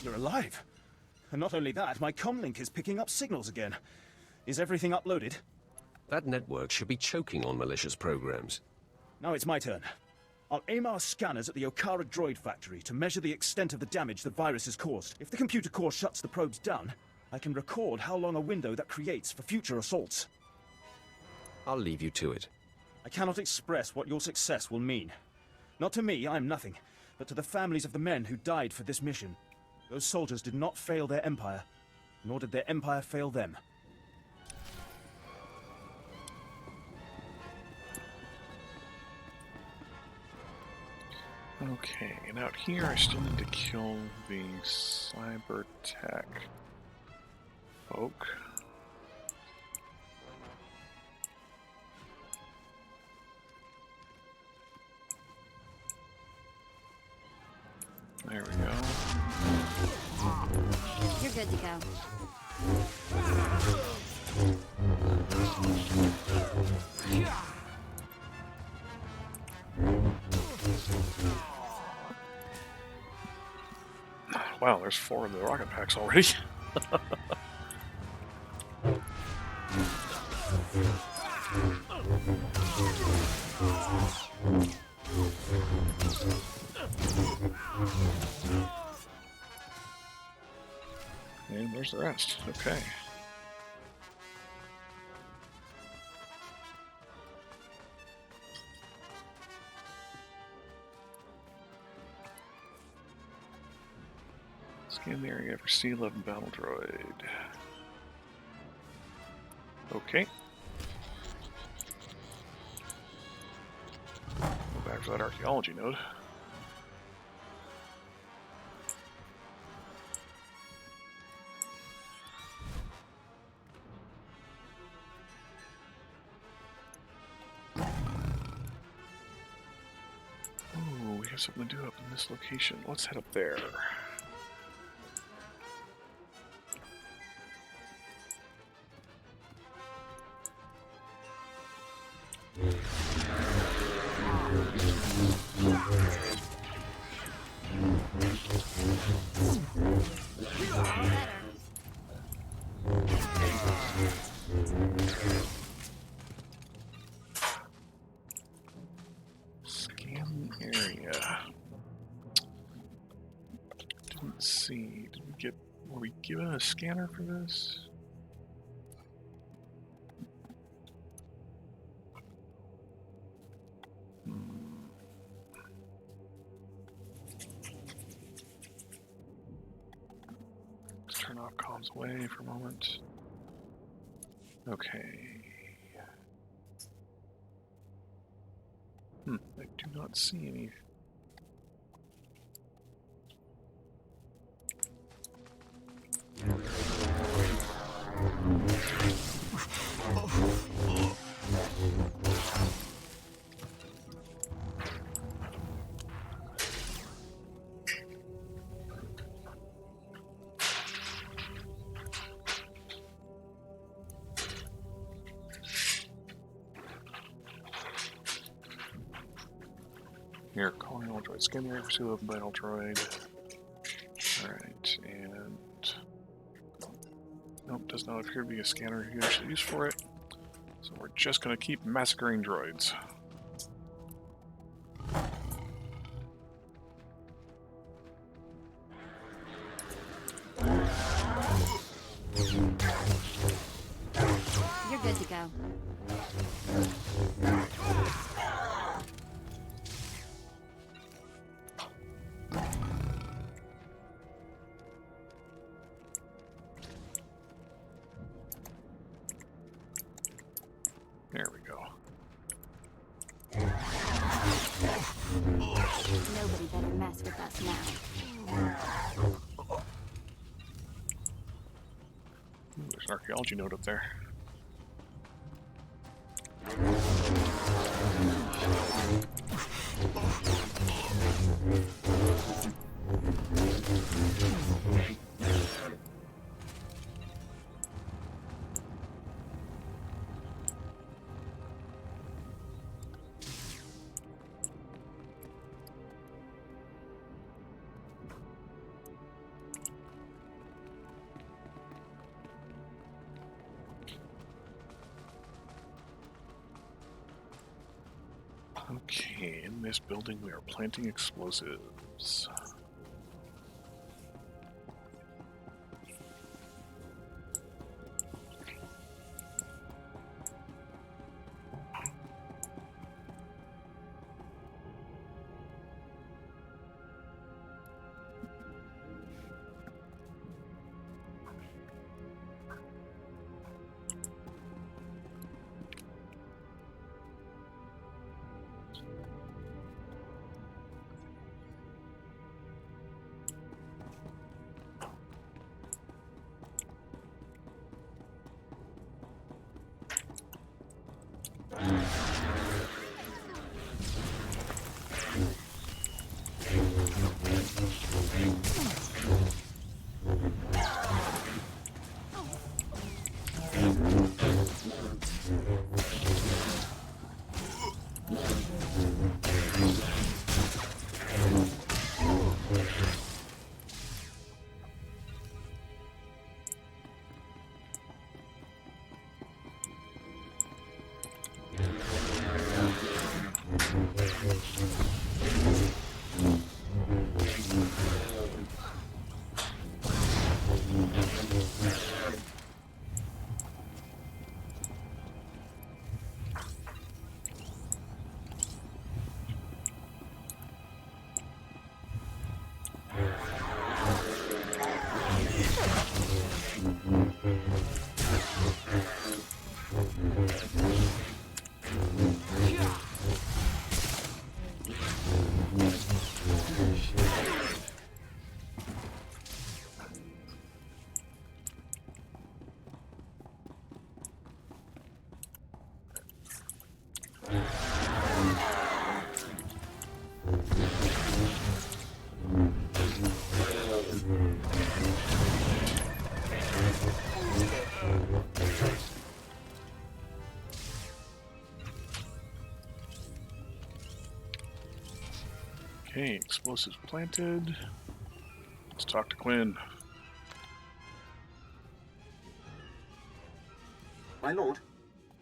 You're alive. And not only that, my comlink is picking up signals again. Is everything uploaded? That network should be choking on malicious programs. Now it's my turn. I'll aim our scanners at the Okara droid factory to measure the extent of the damage the virus has caused. If the computer core shuts the probes down, I can record how long a window that creates for future assaults. I'll leave you to it. I cannot express what your success will mean. Not to me, I am nothing, but to the families of the men who died for this mission. Those soldiers did not fail their empire, nor did their empire fail them. Okay, and out here I still need to kill the cyber tech folk. There we go. You're good to go. wow, there's 4 of the rocket packs already. And there's the rest. Okay. Scan the area for C-11 battle droid. Okay. Go back for that archaeology node. Oh, we have something to do up in this location. Let's head up there. Scan the area. Didn't see. Were we given a scanner for this? Let's turn off comms away for a moment. Okay. I do not see any. Here, calling all droids. Scan the area for C-11 battle droid. Alright, and... Nope, does not appear to be a scanner you actually use for it. So we're just gonna keep massacring droids. You're good to go. There we go. Nobody better mess with us now. Ooh, there's an archaeology node up there. Okay, in this building we are planting explosives. Okay, explosives planted. Let's talk to Quinn. My lord,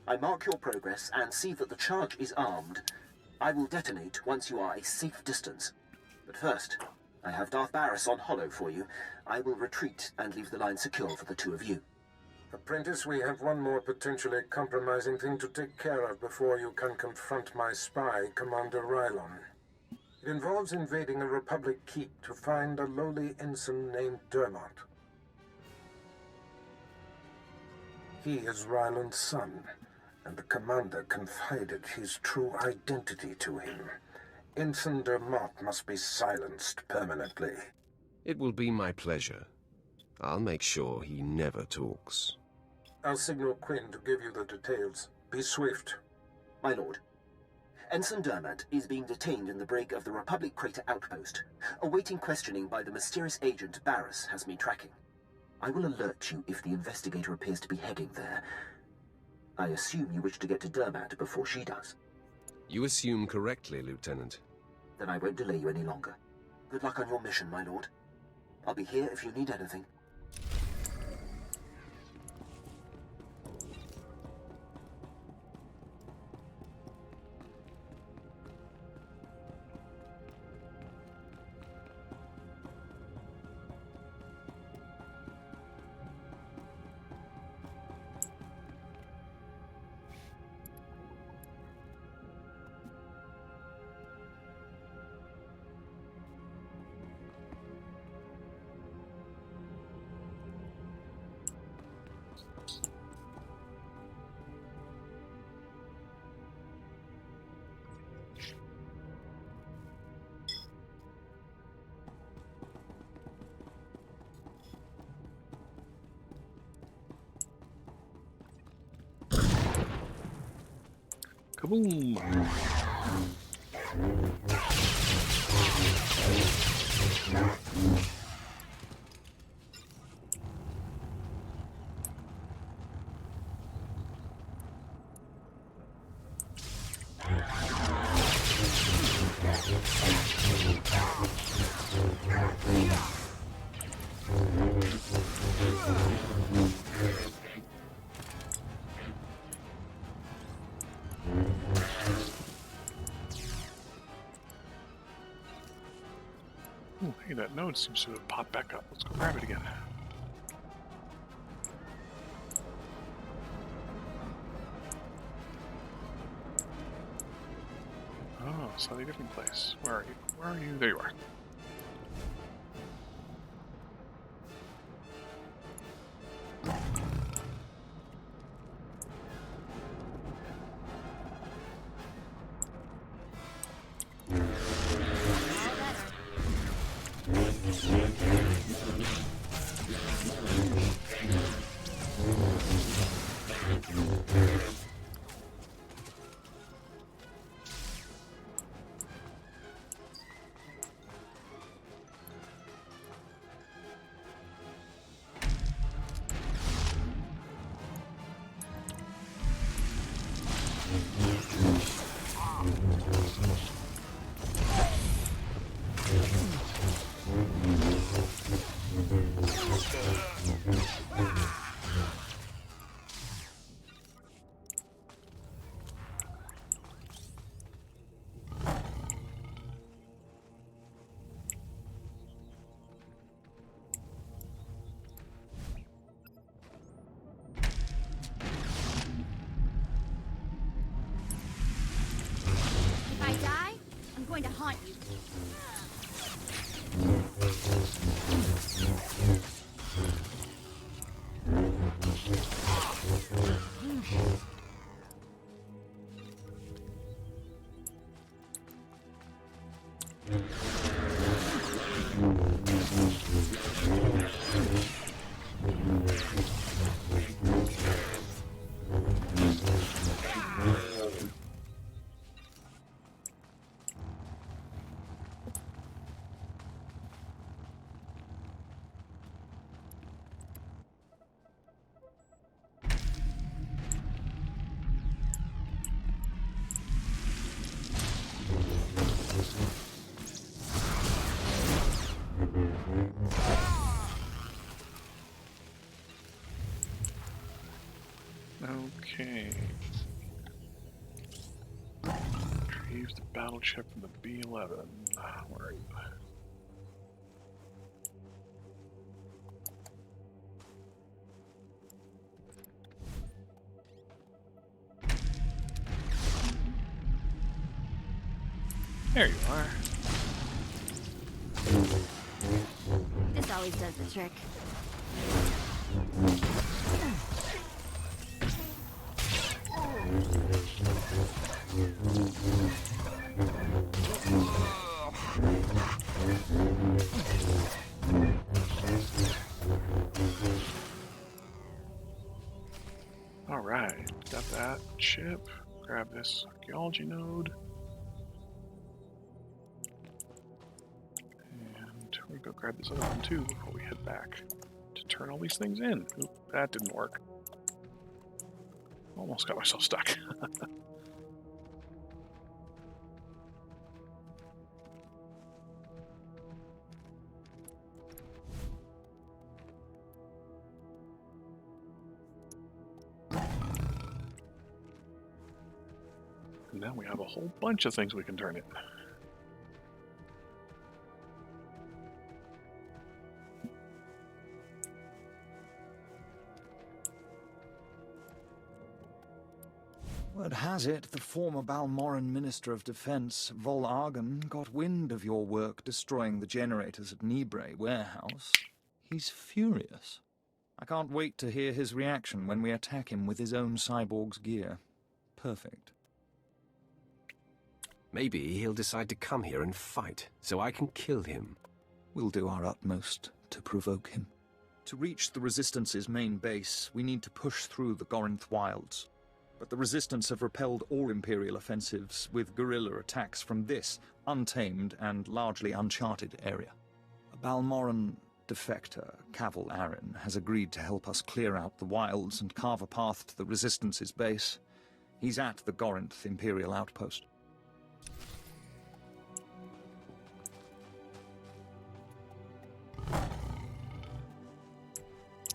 I mark your progress and see that the charge is armed. I will detonate once you are a safe distance. But first, I have Darth Barris on hollow for you. I will retreat and leave the line secure for the two of you. Apprentice, we have one more potentially compromising thing to take care of before you can confront my spy, Commander Rylon. It involves invading a Republic keep to find a lowly ensign named Dermot. He is Rylon's son, and the commander confided his true identity to him. Ensign Dermot must be silenced permanently. It will be my pleasure. I'll make sure he never talks. I'll signal Quinn to give you the details. Be swift. My lord, Ensign Dermot is being detained in the break of the Republic Crater outpost. Awaiting questioning by the mysterious agent Barris has me tracking. I will alert you if the investigator appears to be heading there. I assume you wish to get to Dermot before she does. You assume correctly, Lieutenant. Then I won't delay you any longer. Good luck on your mission, my lord. I'll be here if you need anything. Kaboom! Oh, hey, that node seems to have popped back up. Let's go grab it again. Oh, slightly different place. Where are you? Where are you? There you are. If I die, I'm going to haunt you. Okay. Retrieves the battle chip from the B-11. Where are you? There you are. This always does the trick. Alright, got that chip. Grab this archaeology node. And we're gonna go grab this other one too before we head back to turn all these things in. Oop, that didn't work. Almost got myself stuck. And now we have a whole bunch of things we can turn in. Word has it, the former Balmorran Minister of Defense, Vol Argon, got wind of your work destroying the generators at Nibre warehouse. He's furious. I can't wait to hear his reaction when we attack him with his own cyborg's gear. Perfect. Maybe he'll decide to come here and fight, so I can kill him. We'll do our utmost to provoke him. To reach the Resistance's main base, we need to push through the Gorinth wilds. But the Resistance have repelled all Imperial offensives with guerrilla attacks from this untamed and largely uncharted area. A Balmorran defector, Cavil Aren, has agreed to help us clear out the wilds and carve a path to the Resistance's base. He's at the Gorinth Imperial outpost.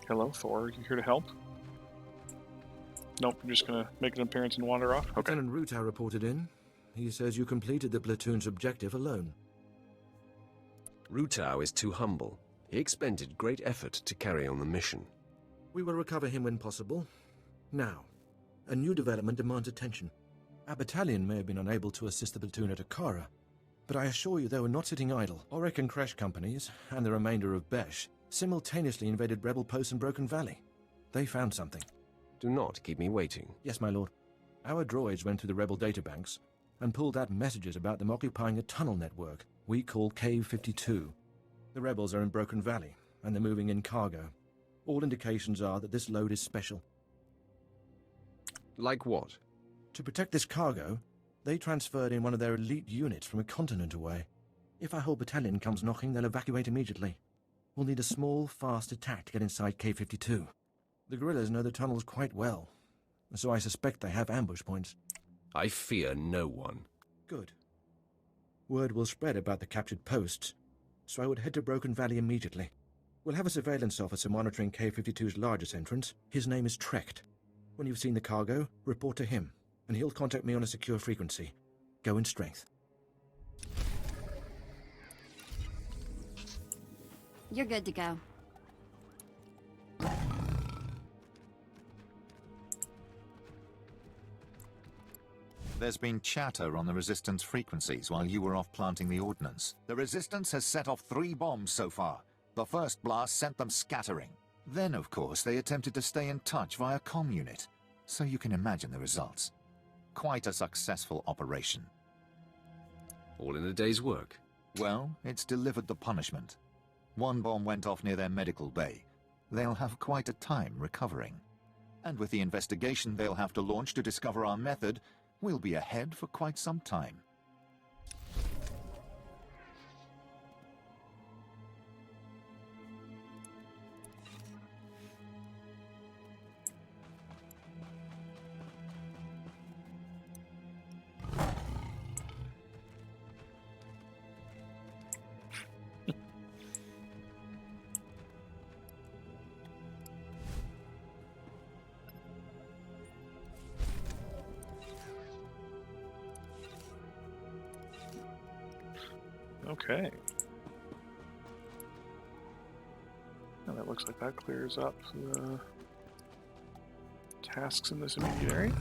Hello, Thor. Are you here to help? Nope, I'm just gonna make an appearance and wander off? Okay. Lieutenant Ruta reported in. He says you completed the platoon's objective alone. Ruta is too humble. He expended great effort to carry on the mission. We will recover him when possible. Now, a new development demands attention. Our battalion may have been unable to assist the platoon at Akara, but I assure you they were not sitting idle. Orek and Kresh companies, and the remainder of Besh, simultaneously invaded rebel posts in Broken Valley. They found something. Do not keep me waiting. Yes, my lord. Our droids went through the rebel databanks and pulled out messages about them occupying a tunnel network we call Cave 52. The rebels are in Broken Valley, and they're moving in cargo. All indications are that this load is special. Like what? To protect this cargo, they transferred in one of their elite units from a continent away. If our whole battalion comes knocking, they'll evacuate immediately. We'll need a small, fast attack to get inside Cave 52. The guerrillas know the tunnels quite well, so I suspect they have ambush points. I fear no one. Good. Word will spread about the captured posts, so I would head to Broken Valley immediately. We'll have a surveillance officer monitoring K-52's largest entrance. His name is Trecht. When you've seen the cargo, report to him, and he'll contact me on a secure frequency. Go in strength. You're good to go. There's been chatter on the Resistance frequencies while you were off planting the ordnance. The Resistance has set off 3 bombs so far. The first blast sent them scattering. Then, of course, they attempted to stay in touch via comm unit. So you can imagine the results. Quite a successful operation. All in a day's work. Well, it's delivered the punishment. 1 bomb went off near their medical bay. They'll have quite a time recovering. And with the investigation they'll have to launch to discover our method, we'll be ahead for quite some time. Okay. And that looks like that clears up the tasks in this immediate area.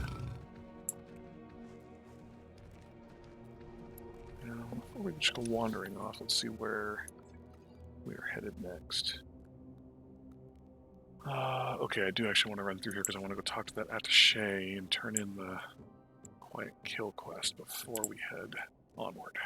Now, before we just go wandering off, let's see where we are headed next. Okay, I do actually want to run through here because I want to go talk to that attaché and turn in the quiet kill quest before we head onward.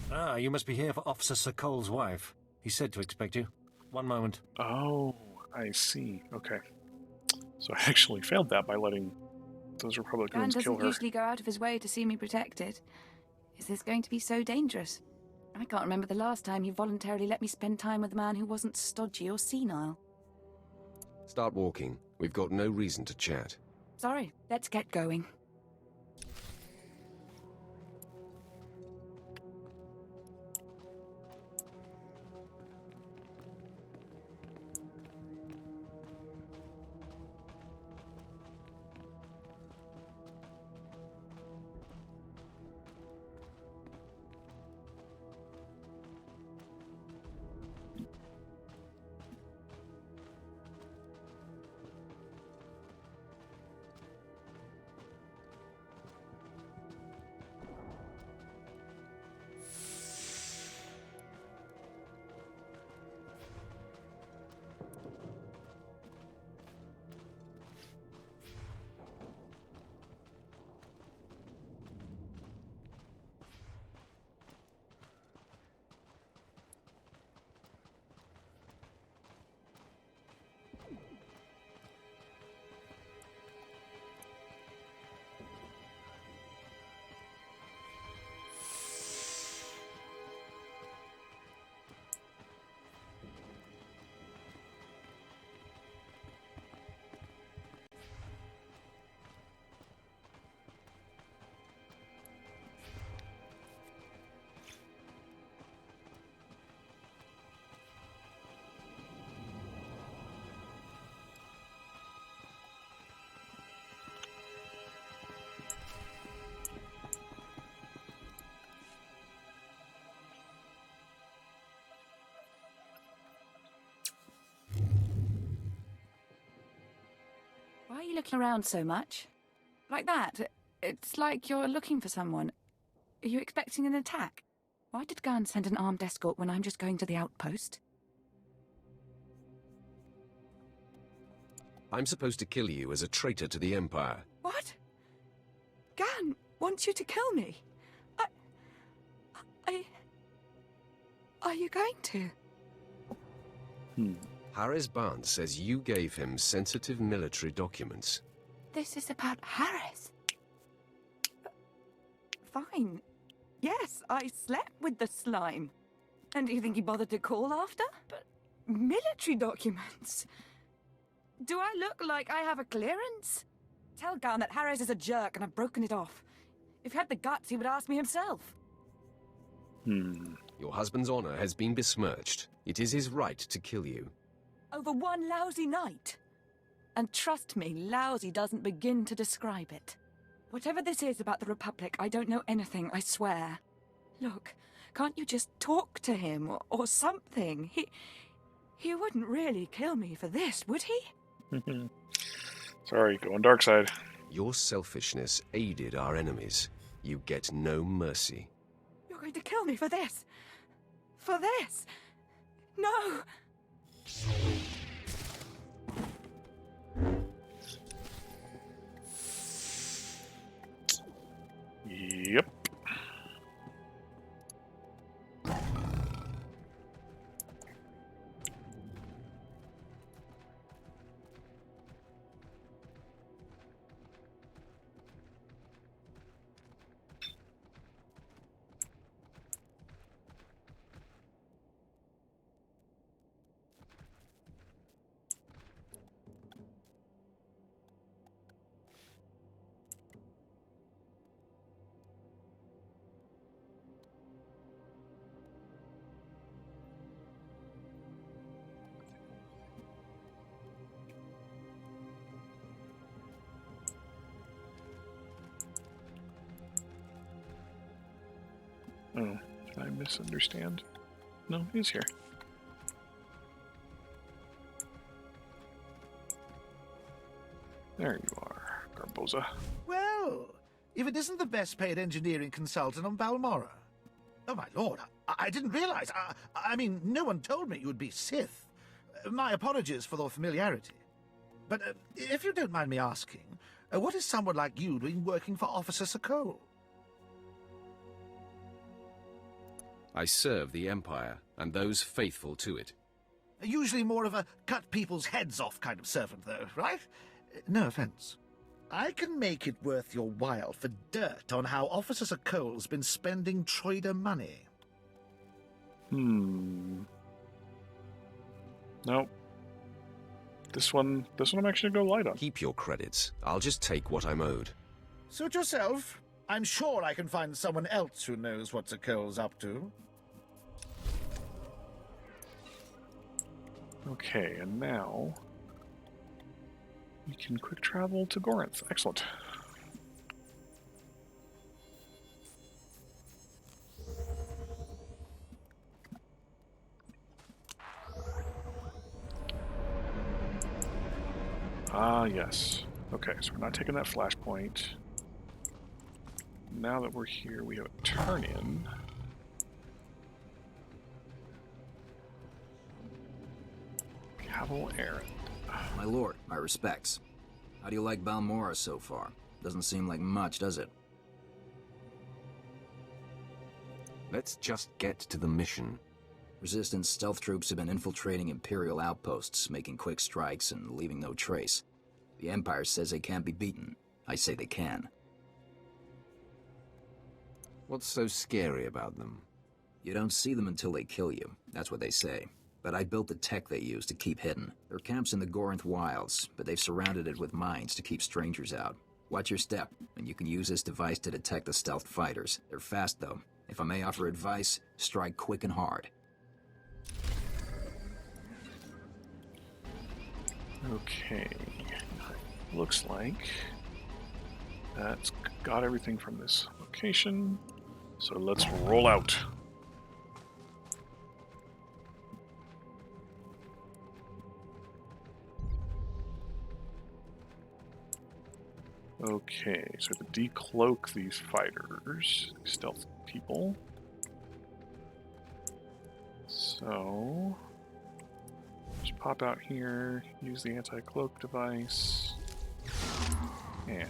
Ah, you must be here for Officer Sokol's wife. He said to expect you. One moment. Oh, I see. Okay. So I actually failed that by letting those Republicans Dan kill doesn't her. usually go out of his way to see me protected. Is this going to be so dangerous? I can't remember the last time he voluntarily let me spend time with a man who wasn't stodgy or senile. Start walking. We've got no reason to chat. Sorry, let's get going. Why are you looking around so much? Like that? It's like you're looking for someone. Are you expecting an attack? Why did Garn send an armed escort when I'm just going to the outpost? I'm supposed to kill you as a traitor to the Empire. What? Garn wants you to kill me? Are you going to? Harris Barnes says you gave him sensitive military documents. This is about Harris. Fine. Yes, I slept with the slime. And do you think he bothered to call after? But military documents? Do I look like I have a clearance? Tell Garn that Harris is a jerk and I've broken it off. If he had the guts, he would ask me himself. Your husband's honor has been besmirched. It is his right to kill you. Over one lousy night. And trust me, lousy doesn't begin to describe it. Whatever this is about the Republic, I don't know anything, I swear. Look, can't you just talk to him or something? He wouldn't really kill me for this, would he? Sorry, going dark side. Your selfishness aided our enemies. You get no mercy. You're going to kill me for this? For this? No! misunderstand? No, he's here. There you are, Garboza. Well, if it isn't the best paid engineering consultant on Balmorra. Oh, my lord, I didn't realize. I mean, no one told me you would be Sith. My apologies for the familiarity. But if you don't mind me asking, what is someone like you doing working for Officer Sokol? I serve the Empire, and those faithful to it. Usually more of a cut people's heads off kind of servant, though, right? No offense. I can make it worth your while for dirt on how Officer Sokol's been spending Troider money. Nope. This one I'm actually gonna go light on. Keep your credits. I'll just take what I'm owed. Suit yourself. I'm sure I can find someone else who knows what Sokol's up to. Okay, and now we can quick travel to Gorinth. Excellent. Ah, yes. Okay, so we're not taking that flashpoint. Now that we're here, we have a turn-in. Caval Aaron. My lord, my respects. How do you like Balmorra so far? Doesn't seem like much, does it? Let's just get to the mission. Resistance stealth troops have been infiltrating Imperial outposts, making quick strikes and leaving no trace. The Empire says they can't be beaten. I say they can. What's so scary about them? You don't see them until they kill you. That's what they say. But I built the tech they use to keep hidden. Their camp's in the Gorinth wilds, but they've surrounded it with mines to keep strangers out. Watch your step, and you can use this device to detect the stealth fighters. They're fast, though. If I may offer advice, strike quick and hard. Okay. Looks like that's got everything from this location. So let's roll out. Okay, so to decloak these fighters, stealth people. So just pop out here, use the anti-cloak device, and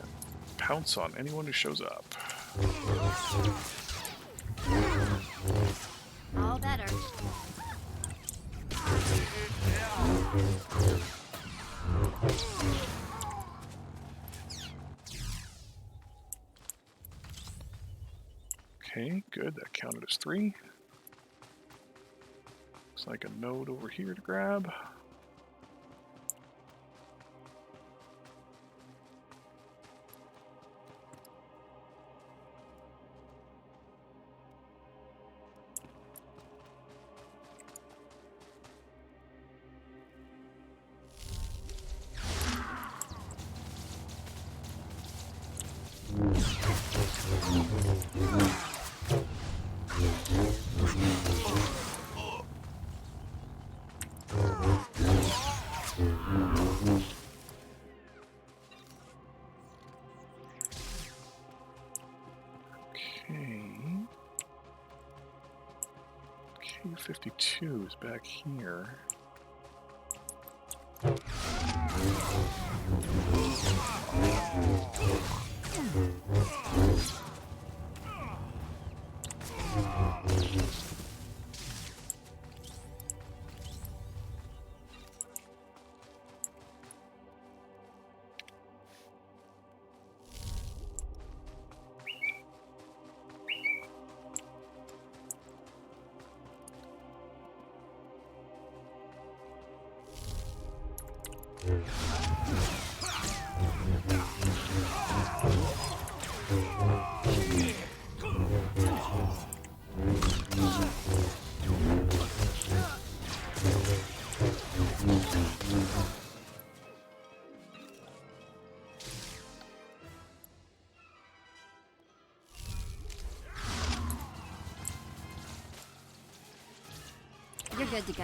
pounce on anyone who shows up. All better. Okay, good. That counted as 3. Looks like a node over here to grab. Q52 is back here. good to go.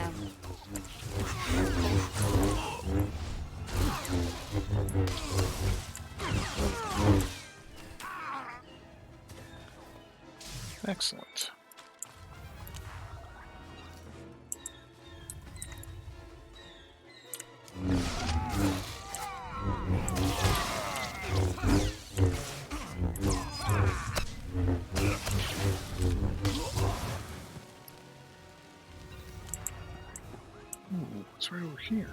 Excellent. Ooh, what's right over here?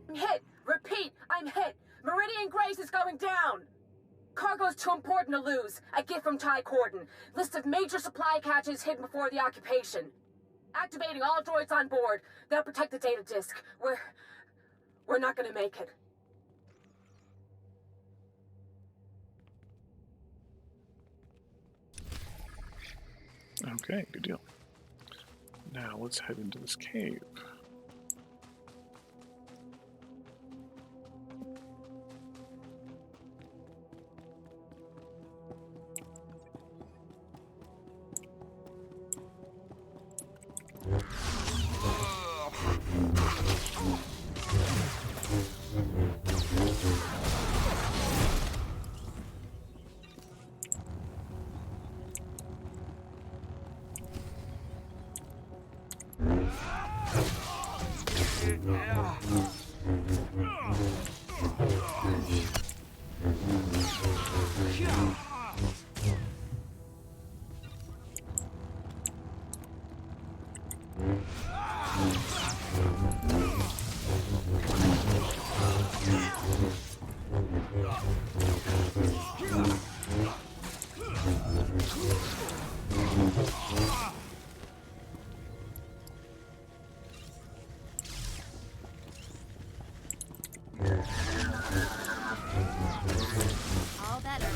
I'm hit! Repeat, I'm hit! Meridian Grace is going down! Cargo's too important to lose. A gift from Ty Corden. List of major supply caches hidden before the occupation. Activating all droids on board. They'll protect the data disk. We're not gonna make it. Okay, good deal. Now let's head into this cave. All better.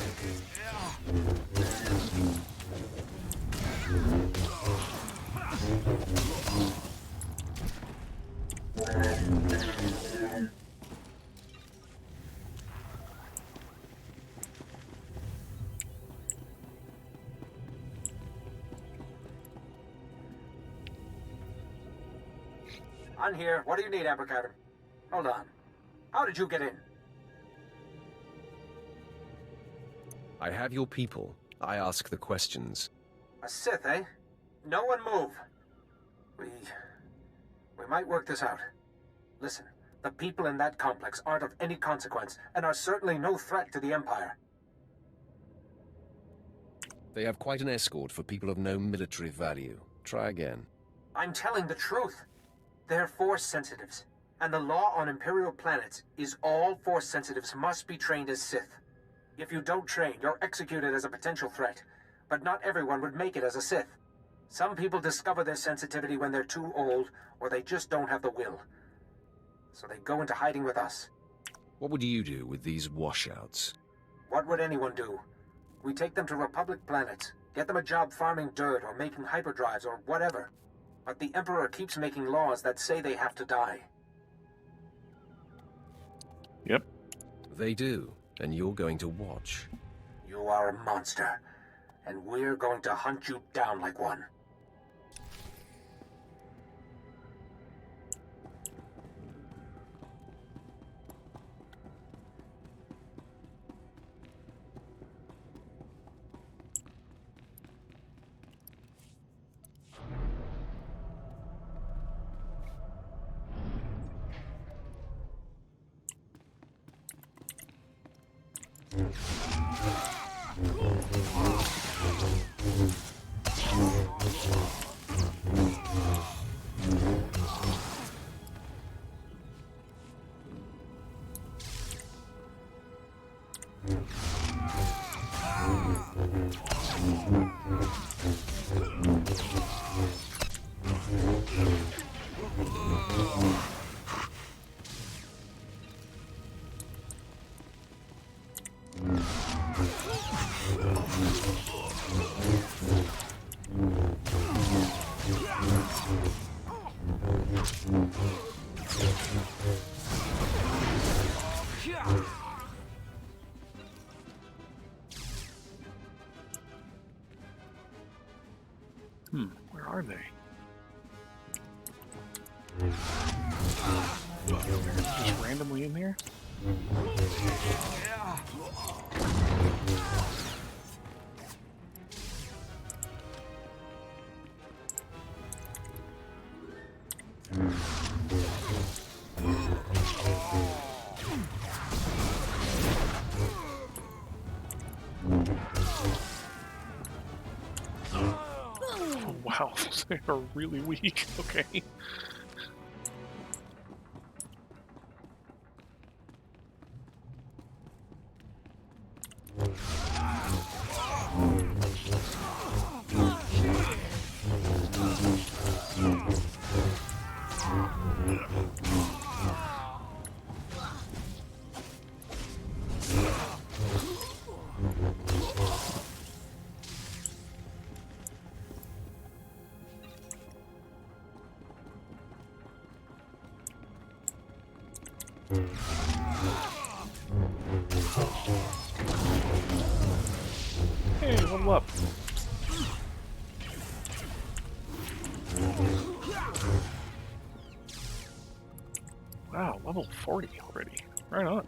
I'm here. What do you need, Amber Cavern? Hold on. How did you get in? I have your people. I ask the questions. A Sith, eh? No one move. We might work this out. Listen, the people in that complex aren't of any consequence, and are certainly no threat to the Empire. They have quite an escort for people of no military value. Try again. I'm telling the truth. They're Force sensitives, and the law on Imperial planets is all Force sensitives must be trained as Sith. If you don't train, you're executed as a potential threat, but not everyone would make it as a Sith. Some people discover their sensitivity when they're too old, or they just don't have the will. So they go into hiding with us. What would you do with these washouts? What would anyone do? We take them to Republic planets, get them a job farming dirt or making hyperdrives or whatever. But the Emperor keeps making laws that say they have to die. Yep. They do, and you're going to watch. You are a monster, and we're going to hunt you down like one. Where are they? Just randomly in here? Oh, wow, they are really weak. Okay. Hey, level up. Wow, level 40 already. Right on.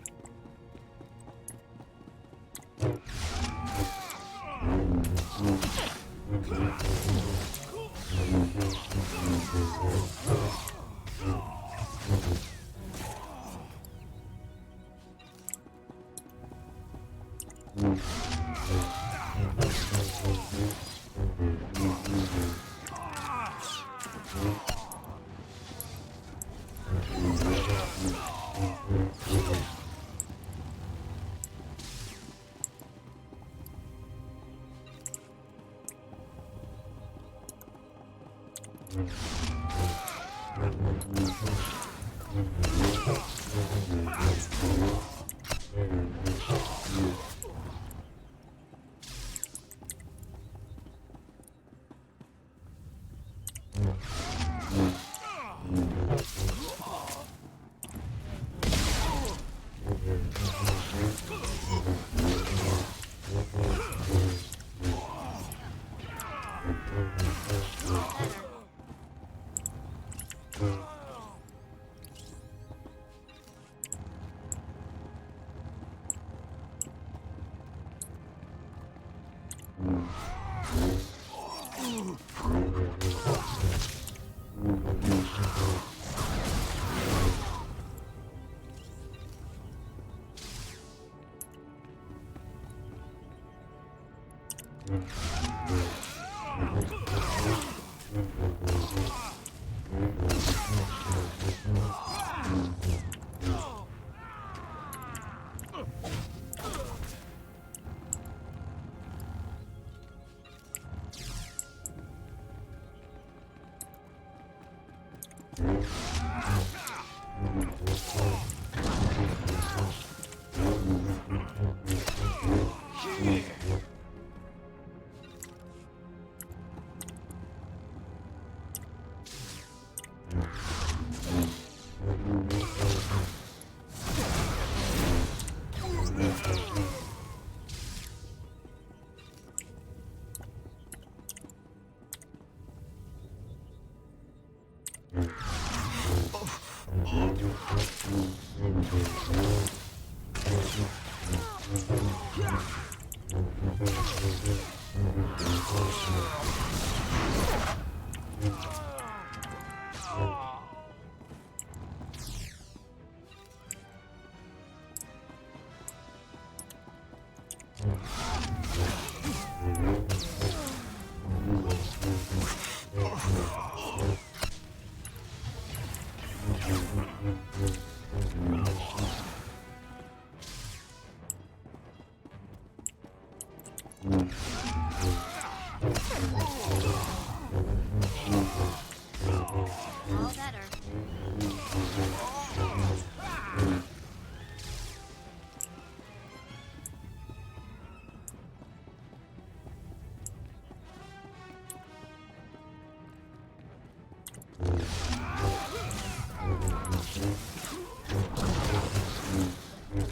Okay.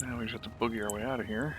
Now we just have to boogie our way out of here.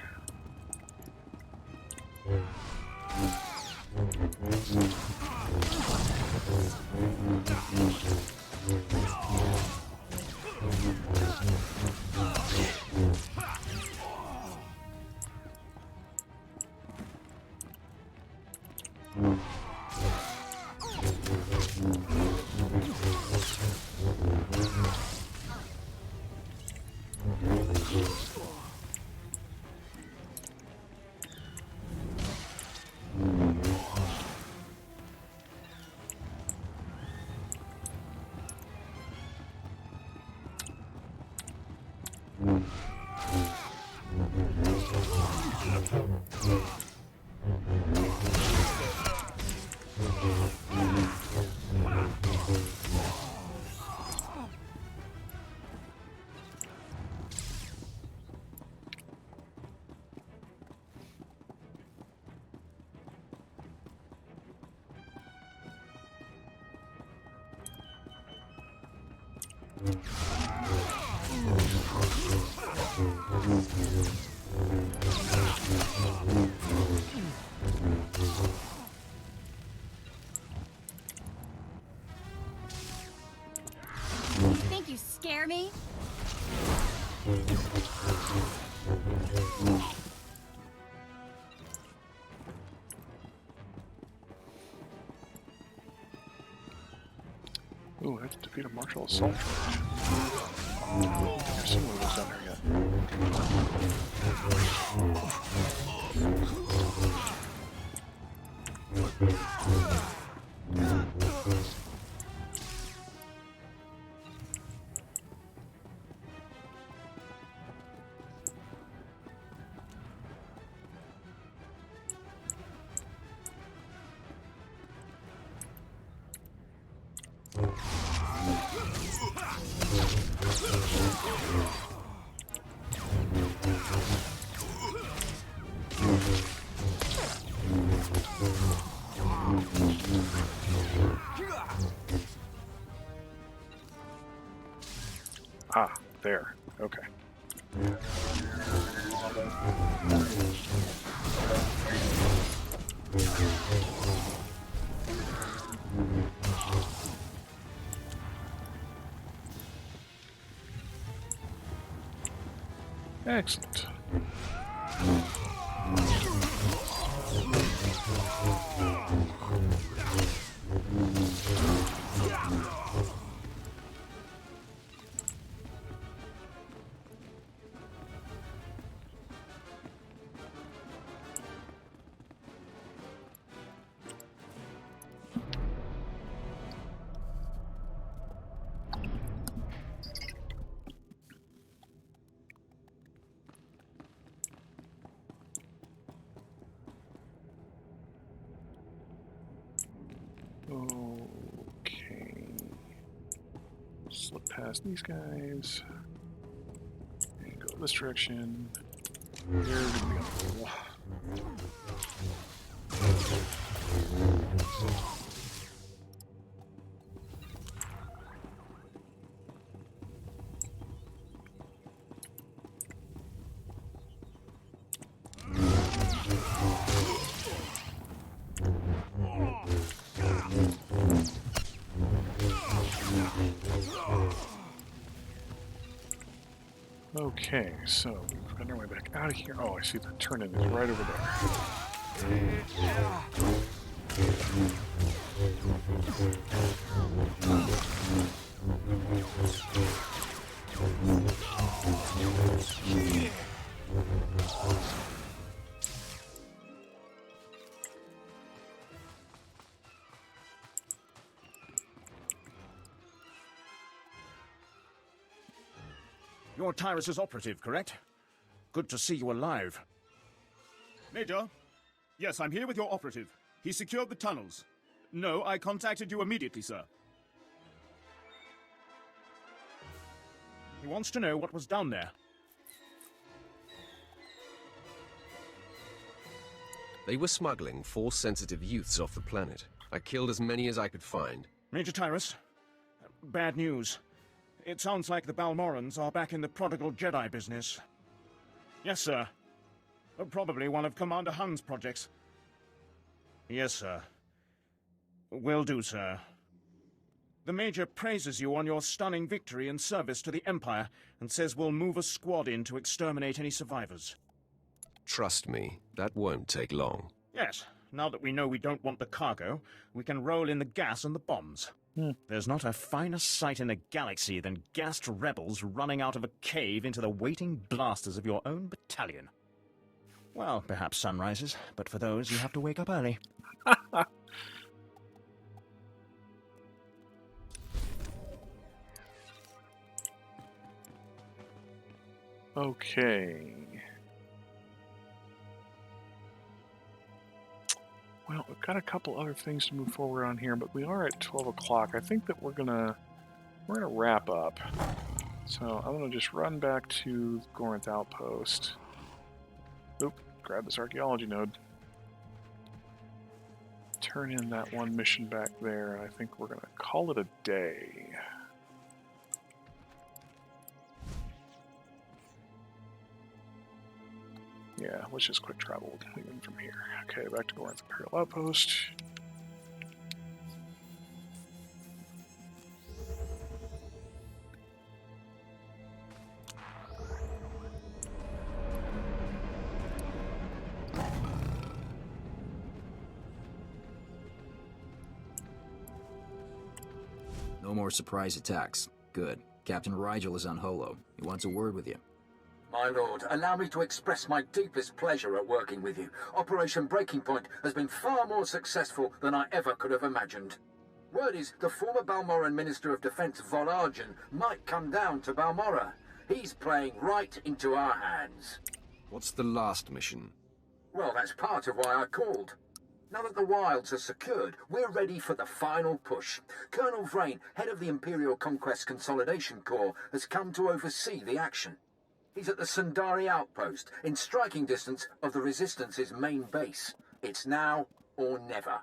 You think you scare me? Ooh, I have to defeat a martial assault charge. I've seen one of those down there Ah, there. Okay. Excellent. Okay. Slip past these guys. And go this direction. There we go. Okay, so we've got our way back out of here. Oh, I see the turn-in is right over You're Tyrus's operative, correct? Good to see you alive. Major? Yes, I'm here with your operative. He secured the tunnels. No, I contacted you immediately, sir. He wants to know what was down there. They were smuggling Force-sensitive youths off the planet. I killed as many as I could find. Major Tyrus, bad news. It sounds like the Balmorrans are back in the prodigal Jedi business. Yes, sir. Probably one of Commander Hunn's projects. Yes, sir. Will do, sir. The Major praises you on your stunning victory and service to the Empire, and says we'll move a squad in to exterminate any survivors. Trust me, that won't take long. Yes, now that we know we don't want the cargo, we can roll in the gas and the bombs. There's not a finer sight in the galaxy than gassed rebels running out of a cave into the waiting blasters of your own battalion. Well, perhaps sunrises, but for those you have to wake up early. Okay. Well, we've got a couple other things to move forward on here, but we are at 12 o'clock. I think that we're gonna wrap up. So I'm gonna just run back to Gorinth Outpost. Oop, grab this archaeology node. Turn in that one mission back there, and I think we're gonna call it a day. Yeah, let's just quick travel even from here. Okay, back to Gorinth Imperial Outpost. No more surprise attacks. Good. Captain Rigel is on Holo. He wants a word with you. My lord, allow me to express my deepest pleasure at working with you. Operation Breaking Point has been far more successful than I ever could have imagined. Word is the former Balmorran Minister of Defense Vol'Arjun might come down to Balmorra. He's playing right into our hands. What's the last mission? Well, that's part of why I called. Now that the wilds are secured, we're ready for the final push. Colonel Vrain, head of the Imperial Conquest Consolidation Corps, has come to oversee the action. He's at the Sundari outpost, in striking distance of the Resistance's main base. It's now or never.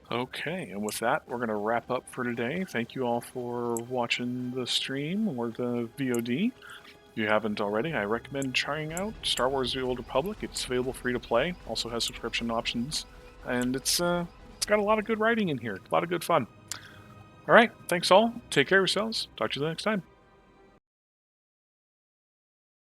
Okay, and with that, we're going to wrap up for today. Thank you all for watching the stream or the VOD. If you haven't already, I recommend trying out Star Wars The Old Republic. It's available free to play, also has subscription options, and it's got a lot of good writing in here, a lot of good fun. Alright, thanks all, take care of yourselves, talk to you the next time.